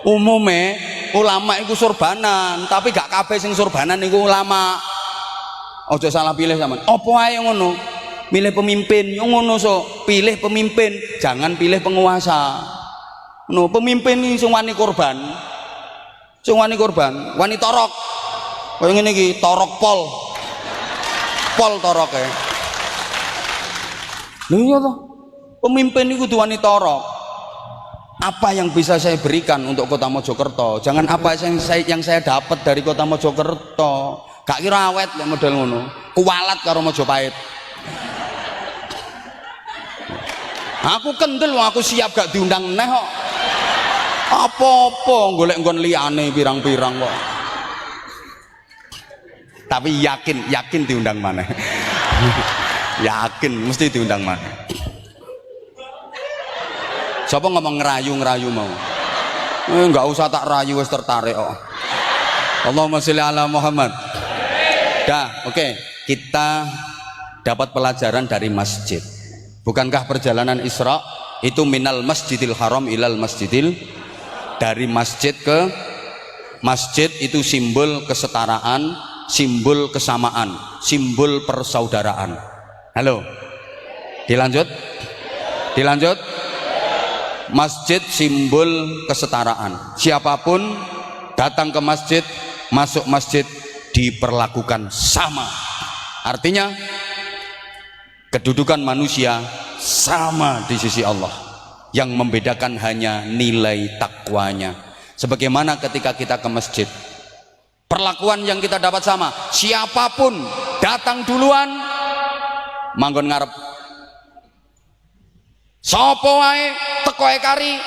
Umume ulama iku sorbanan, tapi gak kabeh sing sorbanan iku ulama. Ojo salah pilih sampean. Apa ae ngono? Milih pemimpin yo ngono so. Pilih pemimpin, jangan pilih penguasa. No, pemimpin ini sing wani korban. Sing wani korban, wani torok. Kaya ngene iki, torok pol. Pol toroke. Lho iya toh. Pemimpin iku kudu wani torok. Apa yang bisa saya berikan untuk Kota Mojokerto? Jangan apa yang saya dapat dari Kota Mojokerto. Gak kira awet lek model ngono. Kualat karo Mojopahit. Aku kendel, aku siap gak diundang neh kok. Apa-apa golek nggon liyane pirang-pirang kok. Tapi yakin diundang mana? Yakin mesti diundang mana? Siapa ngomong ngerayu mau? Enggak usah tak rayu wis tertarik kok. Allahumma sholli ala Muhammad. Dah, oke. Kita dapat pelajaran dari masjid. Bukankah perjalanan Isra itu minal Masjidil Haram ilal Masjidil, dari masjid ke masjid, itu simbol kesetaraan, simbol kesamaan, simbol persaudaraan. Halo, dilanjut. Masjid simbol kesetaraan. Siapapun datang ke masjid, masuk masjid diperlakukan sama. Artinya kedudukan manusia sama di sisi Allah. Yang membedakan hanya nilai takwanya. Sebagaimana ketika kita ke masjid, perlakuan yang kita dapat sama. Siapapun datang duluan manggon ngarep. Sapa wae teko kari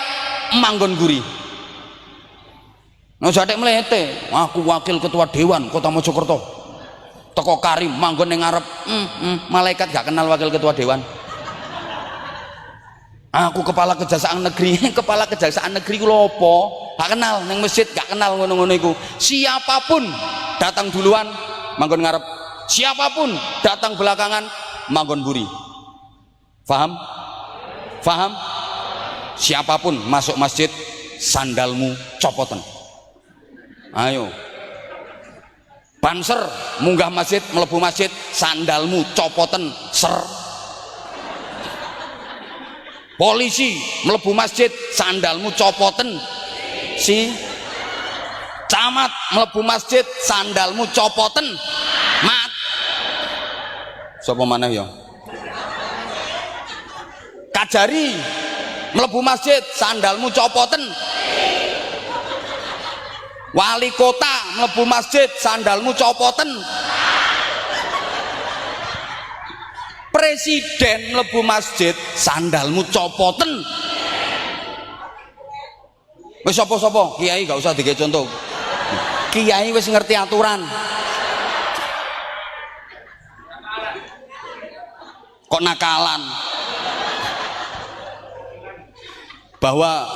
manggon guri. Nah jadek melete, aku wakil ketua dewan Kota Mojokerto. Teko kari manggon ning ngarep. Malaikat gak kenal wakil ketua dewan. Aku kepala kejaksaan negeri. Kepala kejaksaan negeri ku lho apa? Gak kenal ning masjid, gak kenal ngono-ngono iku. Siapapun datang duluan manggon ngarep. Siapapun datang belakangan manggon buri. Faham? Siapapun masuk masjid sandalmu copoten. Ayo. Banser munggah masjid, mlebu masjid sandalmu copoten ser. Polisi mlebu masjid sandalmu copoten si. Camat mlebu masjid sandalmu copoten mat. Sapa maneh ya? Kajari mlebu masjid sandalmu copoten. Wali kota mlebu masjid sandalmu copoten. Presiden mlebu masjid sandalmu copoten. Wis sapa-sapa kiai gak usah dikek contoh. Kiai wis ngerti aturan. Kok nakalan? Bahwa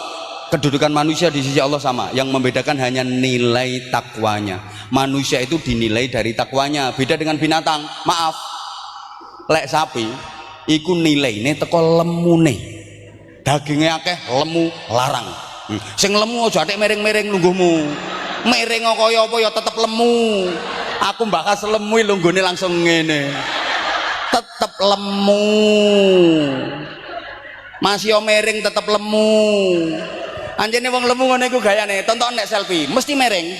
kedudukan manusia di sisi Allah sama. Yang membedakan hanya nilai takwanya. Manusia itu dinilai dari takwanya. Beda dengan binatang. Maaf, lek sapi iku nilaine teko lemune. Dagingnya akeh, lemu larang. Sing lemu aja atik mereng-mereng lungguhmu. Mereng kaya apa ya tetep lemu. Aku mbakas lemu lunggune langsung ngene. Tetep lemu. Masih mereng tetep lemu. Anjene wong lemu ngono iku gayane. Tonton nek selfie mesti mereng.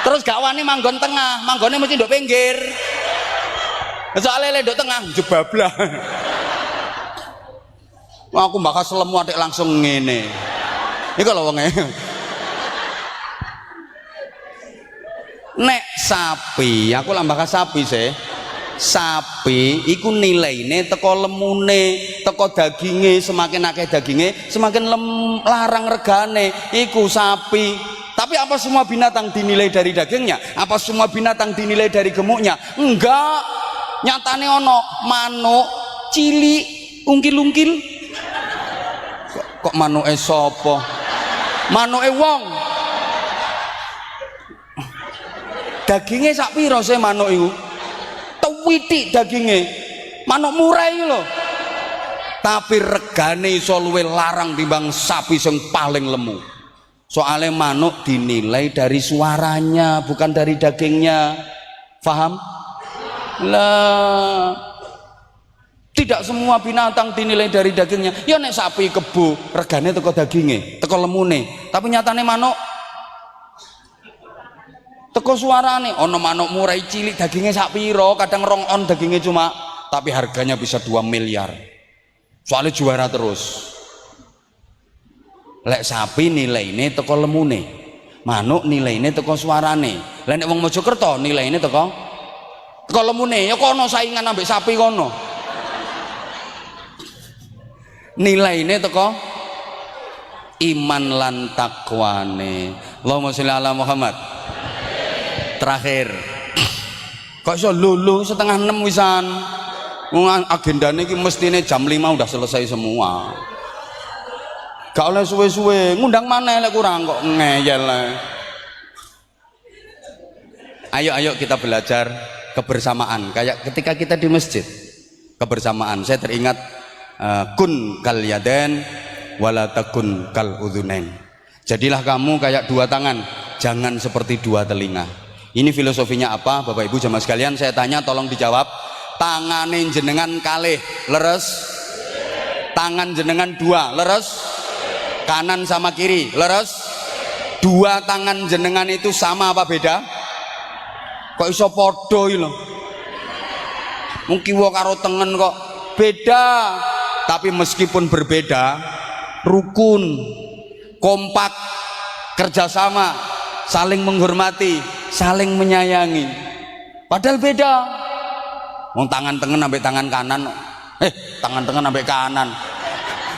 Terus gak wani manggon tengah, manggone mesti nduk pinggir. Soale lek nduk tengah jebablah. Aku bakal lemu atik langsung ngene. Iku lho wonge. Nek sapi, aku lah bakal sapi sih. Sapi iku nilaine teko lemune, teko daginge, semakin akeh daginge semakin larang regane. Iku sapi. Tapi apa semua binatang dinilai dari dagingnya? Apa semua binatang dinilai dari gemuknya? Enggak. Nyatane ono manuk cilik ungkil-ungkil. Kok manuke sapa? Manuke wong. Dagingnya sak piro sih manuk iku? Tuwitik dagingnya. Manuk murah iki lho. Tapi regane iso luwih larang timbang sapi sing paling lemu. Soalnya manuk dinilai dari suaranya, bukan dari dagingnya. Paham? Lah, tidak semua binatang dinilai dari dagingnya. Ya nek sapi kebo regane teko daginge, teko lemune. Tapi nyatane manuk teko suarane. Ono manuk murai cilik dagingnya sak piro, kadang 2 on dagingnya cuma, tapi harganya bisa 2 miliar. Soalnya juara terus. Lek sapi nilaine teko lemune, manuk nilaine teko suarane. Lah nek wong Mojokerto nilaine teko lemune. Ya kono saingan ambek sapi kono. Nilaine teko iman lan takwane. Allahumma sholli ala Muhammad. Terakhir, kok iso lulu 5:30 wisan? Wong agendane iki mestine jam 5 udah selesai semua. Gak oleh suwe-suwe, ngundang mana lek kurang kok ngeyel. Ayo kita belajar kebersamaan kayak ketika kita di masjid. Kebersamaan. Saya teringat kun kal yaden wala takun kal udhunain. Jadilah kamu kayak 2 tangan, jangan seperti 2 telinga. Ini filosofinya apa Bapak Ibu jamaah sekalian? Saya tanya tolong dijawab. Tanganin jenengan kalih leres, tangan jenengan 2 leres, kanan sama kiri leres. 2 tangan jenengan itu sama apa beda? Kok iso podo iki lho. Mungkin wo karo tengen kok beda. Tapi meskipun berbeda, rukun, kompak, kerjasama, saling menghormati, saling menyayangi. Padahal beda. Wong tangan tengen ambek tangan kanan, tangan tengen ambek kanan,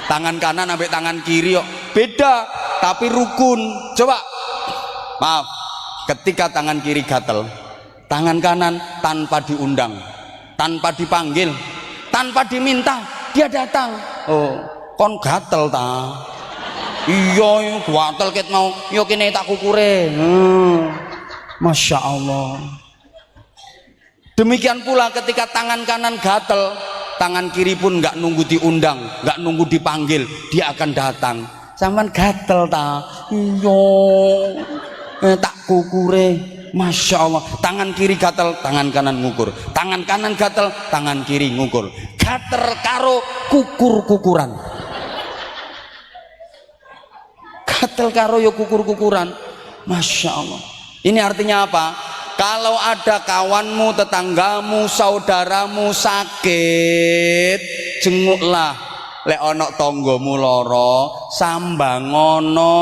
tangan kanan ambek tangan kiri kok beda, tapi rukun. Coba, maaf, ketika tangan kiri gatel, tangan kanan tanpa diundang, tanpa dipanggil, tanpa diminta, dia datang. Oh, kon gatel ta? Iya, gatel ket mau, yo kene tak kukure. Masya Allah. Demikian pula ketika tangan kanan gatel, tangan kiri pun nggak nunggu diundang, nggak nunggu dipanggil, dia akan datang. Sampean gatel ta? Iya, tak kukure. Masya Allah. Tangan kiri gatel, tangan kanan ngukur. Tangan kanan gatel, tangan kiri ngukur. Gatel karo kukur-kukuran. Gatel karo yo kukur-kukuran. Masya Allah. Ini artinya apa? Kalau ada kawanmu, tetanggamu, saudaramu sakit, jenguklah. Lek ono tonggomu loro, sambangono.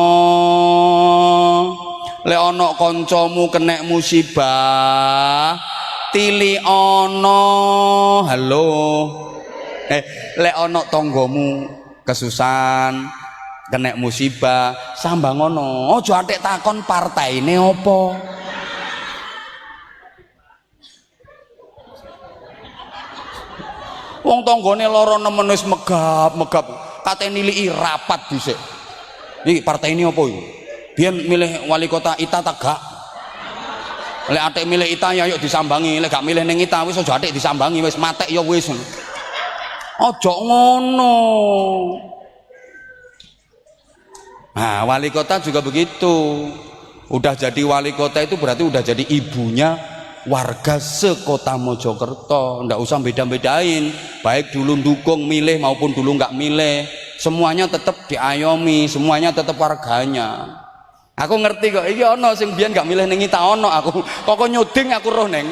Lek ono koncomu kena musibah, tili ono. Halo. Lek ono tonggomu kesusahan, kena musibah, sambangono. Ojo atik takon partaine opo. Wong tanggane lara nemen wis megap-megap, kate niliki rapat dhisik. Iki partai ini apa iki? Biyen milih wali kota Ita tak gak? Lek atik milih Ita ya yuk disambangi, lek gak milih ning Ita wis aja atik disambangi, wis matek ya wis. Aja ngono. Nah, wali kota juga begitu. Udah jadi wali kota itu berarti udah jadi ibunya warga sekota Mojokerto. Ndak usah beda-bedain, baik dulu dukung milih maupun dulu nggak milih, semuanya tetap diayomi, semuanya tetap warganya. Aku ngerti kok, iki ono sing biyen nggak milih ning Ita ono, aku kok nyuding aku roh neng,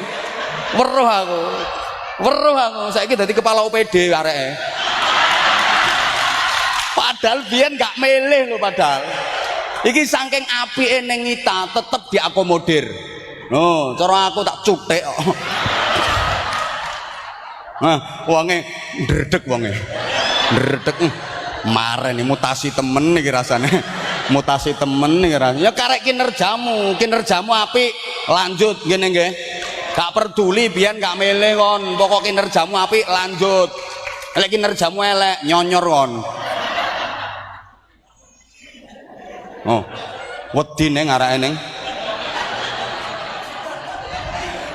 weruh aku, saiki dadi kepala OPD areke. Padahal biyen nggak milih loh, padahal iki saking apike ning Ita tetep diakomodir. Oh, cara aku tak cutek kok. Nah, wonge ndredeg wonge. Ndredeg. Maren mutasi temen iki rasane. Mutasi temen iki rasane. Ya karek kinerjamu apik, lanjut ngene nggih. Gak peduli biyen gak milih kon, pokok kinerjamu apik lanjut. Lek kinerjamu elek nyonyor kon. Oh. Wedi ning areke ning.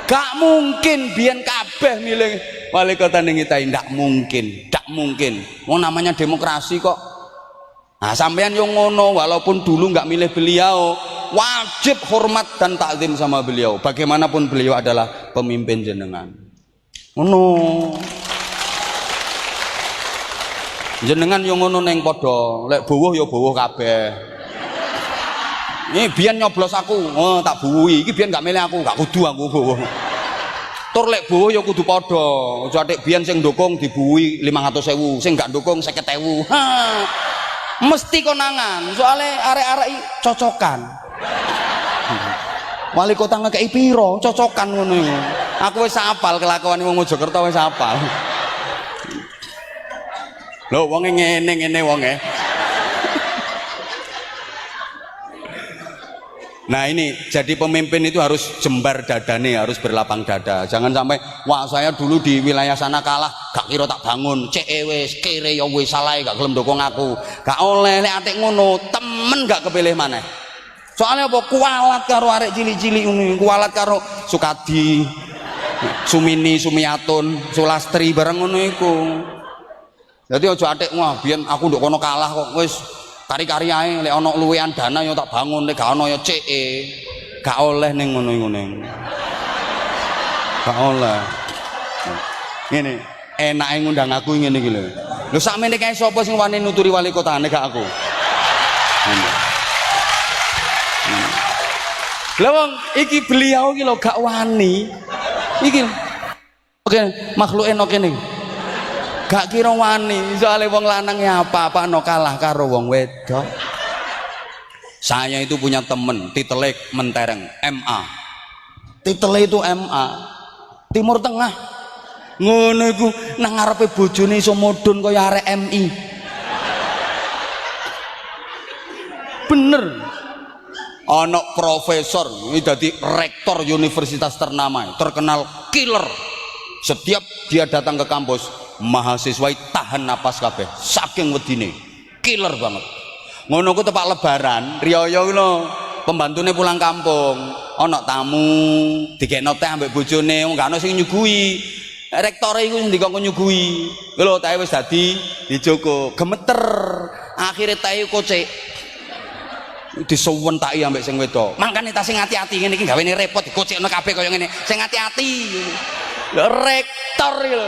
Gak mungkin biyen kabeh milih wali kota ning kita, ndak mungkin, ndak mungkin. Wong namanya demokrasi kok. Nah, sampean yang ngono walaupun dulu nggak milih beliau, wajib hormat dan takzim sama beliau. Bagaimanapun beliau adalah pemimpin jenengan. Ngono. Jenengan yang ngono neng podo, lek buwuh ya buwuh kabeh. Ini biyen nyoblos aku, oh tak buwi. Iki biyen nggak milih aku, nggak kudu aku buwuh. Tur lek buwuh ya kudu podo. Aja atik biyen sing ndukung dibuwi 500.000, sing nggak ndukung 50.000. Ha. Mesti konangan, soalnya arek-arek cocokan. Wali kota ngekei piro, cocokan ngono iku. Aku wis hafal kelakuan wong Mojokerto wis hafal. Lho wonge ngene wonge. Nah ini jadi pemimpin itu harus jembar dadane, harus berlapang dada. Jangan sampai wah saya dulu di wilayah sana kalah, gak kira tak bangun, wis kere ya wis salah gak gelem dukung aku. Gak oleh lek atik ngono, temen gak kepilih maneh. Soalnya apa kualat karo arek cilik-cilik ngono, kualat karo Sukadi, Sumini, Sumiatun, Sulastri bareng ngono iku. Jadi aja atik wah biyen aku nduk kono kalah kok wis kari-kari ae lek ana luwehan dana ya tak bangun, lek gak ana ya gak oleh ning ngono iku ning. Gak oleh. Ngene, enake ngundang aku ngene iki lho. Lho sakmene kae sapa sing wani nuturi wali kotane gak aku. Lah wong iki beliau iki lho gak wani. Iki oke, makhluk enok kene. Gak kira wani, soalnya wong lanang ya apa-apa no kalah karo wong wedok. Saya itu punya temen titelek mentereng MA. Titele itu MA. Timur Tengah. Ngono iku nang ngarepe bojone iso mudhun kaya arek MI. Bener. Ana profesor ini dadi rektor universitas ternama, terkenal killer. Setiap dia datang ke kampus, mahasiswa tahan napas kabeh saking wedine, killer banget. Ngono ku tepak lebaran riyaya lho, pembantune pulang kampung ana tamu dikekno teh ambek bojone, gak ono sing nyuguhi. Rektore iku sing dikon nyuguhi lho, teh wis dadi dijoko gemeter, akhire teh kocek disuwentaki ambek sing wedok. Mangkane ta sing ati-ati ngene iki gawene repot dikocekno kabeh kaya ngene, sing ati-ati. Rektor lho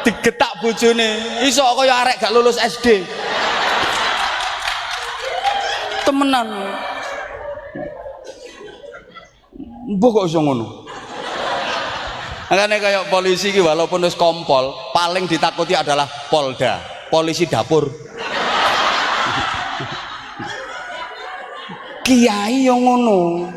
digetak bojone iso kaya arek gak lulus SD temenan. Mbok kok iso ngono. Makanya kayak polisi iki walaupun wis kompol paling ditakuti adalah Polda, polisi dapur. Kiai yang ngono,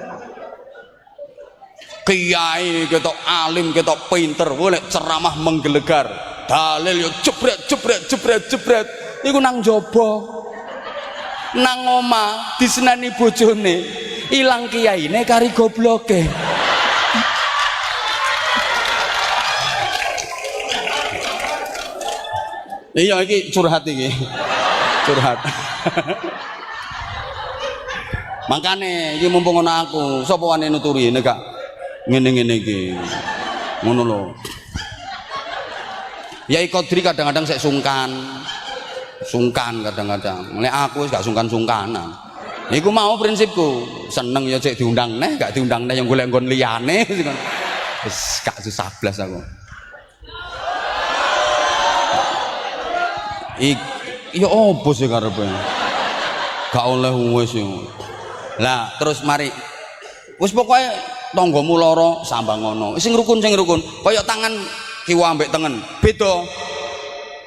kiai ketok alim ketok pinter boleh ceramah menggelegar dalil yo jebret jebret jebret jebret iku nang jaba nang omah disenani bojone ilang kiyaine kari gobloke. Iya iki curhat iki curhat. Makane iki mumpung ana aku sapa wani nuturi nek gak ngene-ngene iki ngono lho. Yai Qadri kadang-kadang sek sungkan kadang-kadang. Nek aku wis gak sungkan-sungkanan. Iku mau prinsipku, seneng ya cek diundang neh, gak diundang neh yang golek nggon liyane wis gak susah blas aku. Ya opo sih karepe? Gak oleh wis yo. Lah terus mari wis pokoke tanggamu lara sambang ngono. Sing rukun kaya tangan kiwa ambek tengen beda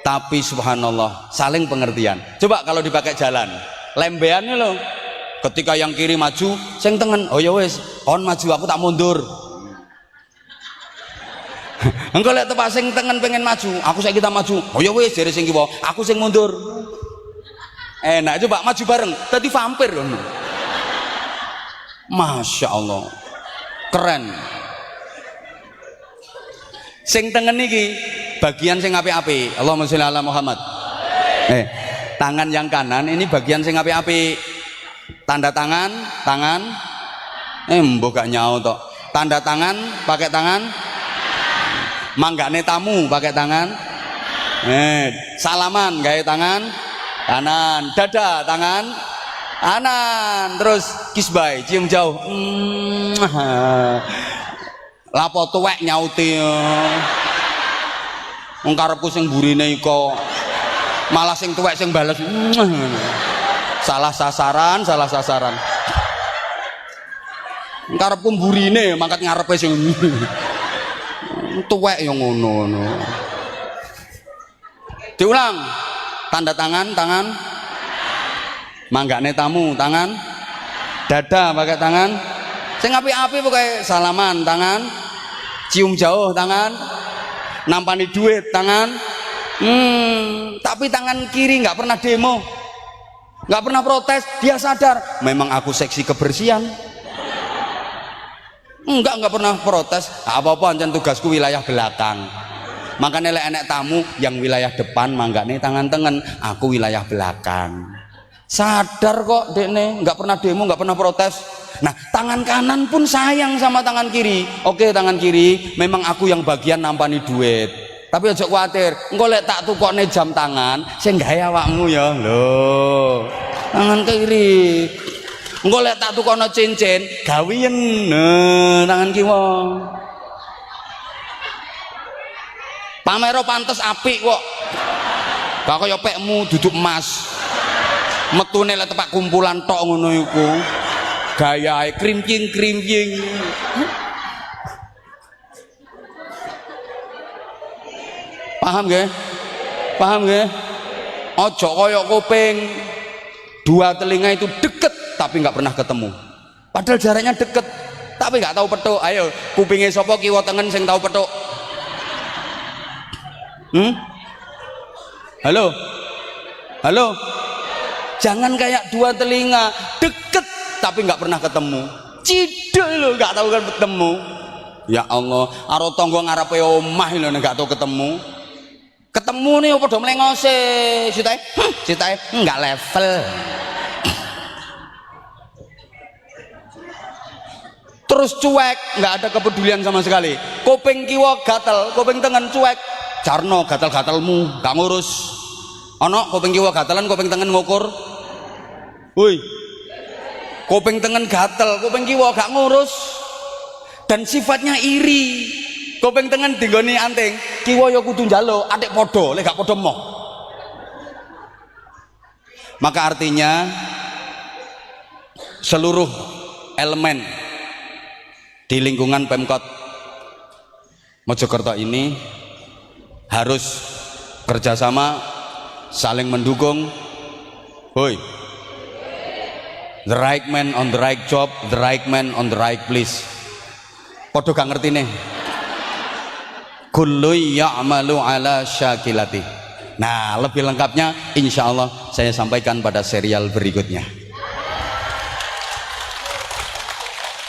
tapi subhanallah saling pengertian. Coba kalau dipakai jalan lembeannya loh, ketika yang kiri maju sing tengen oh ya wis kon maju aku tak mundur. Engko lek tepak sing tengen pengen maju aku saiki kita maju oh ya wis jare sing kiwa aku sing mundur. Enak coba maju bareng dadi vampir ngono. Masya Allah keren. Sing tengen iki bagian sing apik-apik. Allahumma sholli ala Muhammad. Tangan yang kanan ini bagian sing apik-apik. Tanda tangan, mbok gak nyau tok. Tanda tangan pakai tangan. Manggane tamu pakai tangan. Salaman gawe tangan kanan. Dada tangan kanan. Terus kiss bye, cium jauh. Lapo tuwek nyauti. Wong karepku sing burine iko. Malah sing tuwek sing bales. Salah sasaran. Karepku burine mangkat ngarepe sing tuwek yo ngono. Diulang. Tanda tangan. Manggane tamu, tangan. Dada pakai tangan. Sing apik-apik pokoke salaman, tangan. Cium jauh, tangan. Nampani duit, tangan. Tapi tangan kiri nggak pernah demo, nggak pernah protes. Dia sadar, memang aku seksi kebersihan. Nggak pernah protes. Apa-apa ancen tugasku wilayah belakang. Makanya lek enek tamu yang wilayah depan manggane tangan tengen, aku wilayah belakang. Sadar kok dekne, nggak pernah demo, nggak pernah protes. Nah, tangan kanan pun sayang sama tangan kiri. Oke, tangan kiri memang aku yang bagian nampani duit. Tapi aja khawatir, engko lek tak tukokne jam tangan sing gawe awakmu ya. Lho. Tangan kiri. Engko lek tak tukokno cincin gaweyen. Tangan kiwa. Pamero pantes apik kok. Gak kaya pekmu duduk emas. Metune lek tepak kumpulan tok ngono iku. Gayae krimjing. Paham nggih? Ojo koyok kuping. Dua telinga itu deket tapi nggak pernah ketemu. Padahal jaraknya deket tapi nggak tahu petuk. Ayo, kupingnya sapa kiwa tengen sing tahu petuk? Halo. Jangan kayak dua telinga deket tapi nggak pernah ketemu. Cidul lo nggak tahu kan ketemu. Ya Allah, aro tonggo ngarepe omah lho nggak tahu ketemu. Ketemu nih padha mlengose. Citae enggak level. Terus cuek, enggak ada kepedulian sama sekali. Kuping kiwa gatel, kuping tengen cuek. Carno gatel-gatelmu, gak ngurus. Ono kuping kiwa gatelan, kuping tengen ngukur. Woi. Kuping tengen gatel, kuping kiwa gak ngurus. Dan sifatnya iri. Kuping tengen dinggoni anting, kiwa ya kudu njaluk, atik padha, lek gak padha moh. Maka artinya seluruh elemen di lingkungan Pemkot Mojokerto ini harus kerjasama, saling mendukung. Hoi, the right man on the right job, the right man on the right place. Padha gak ngerti nih. Kullu ya'malu ala syakilati. Nah, lebih lengkapnya insya Allah saya sampaikan pada serial berikutnya.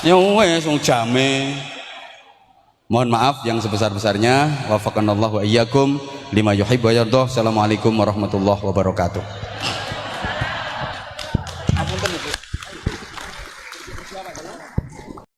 Ya wes wong jame. Mohon maaf yang sebesar-besarnya. Wafaqanallahu wa iyyakum lima yuhibbu wa yardah. Assalamualaikum warahmatullahi wabarakatuh.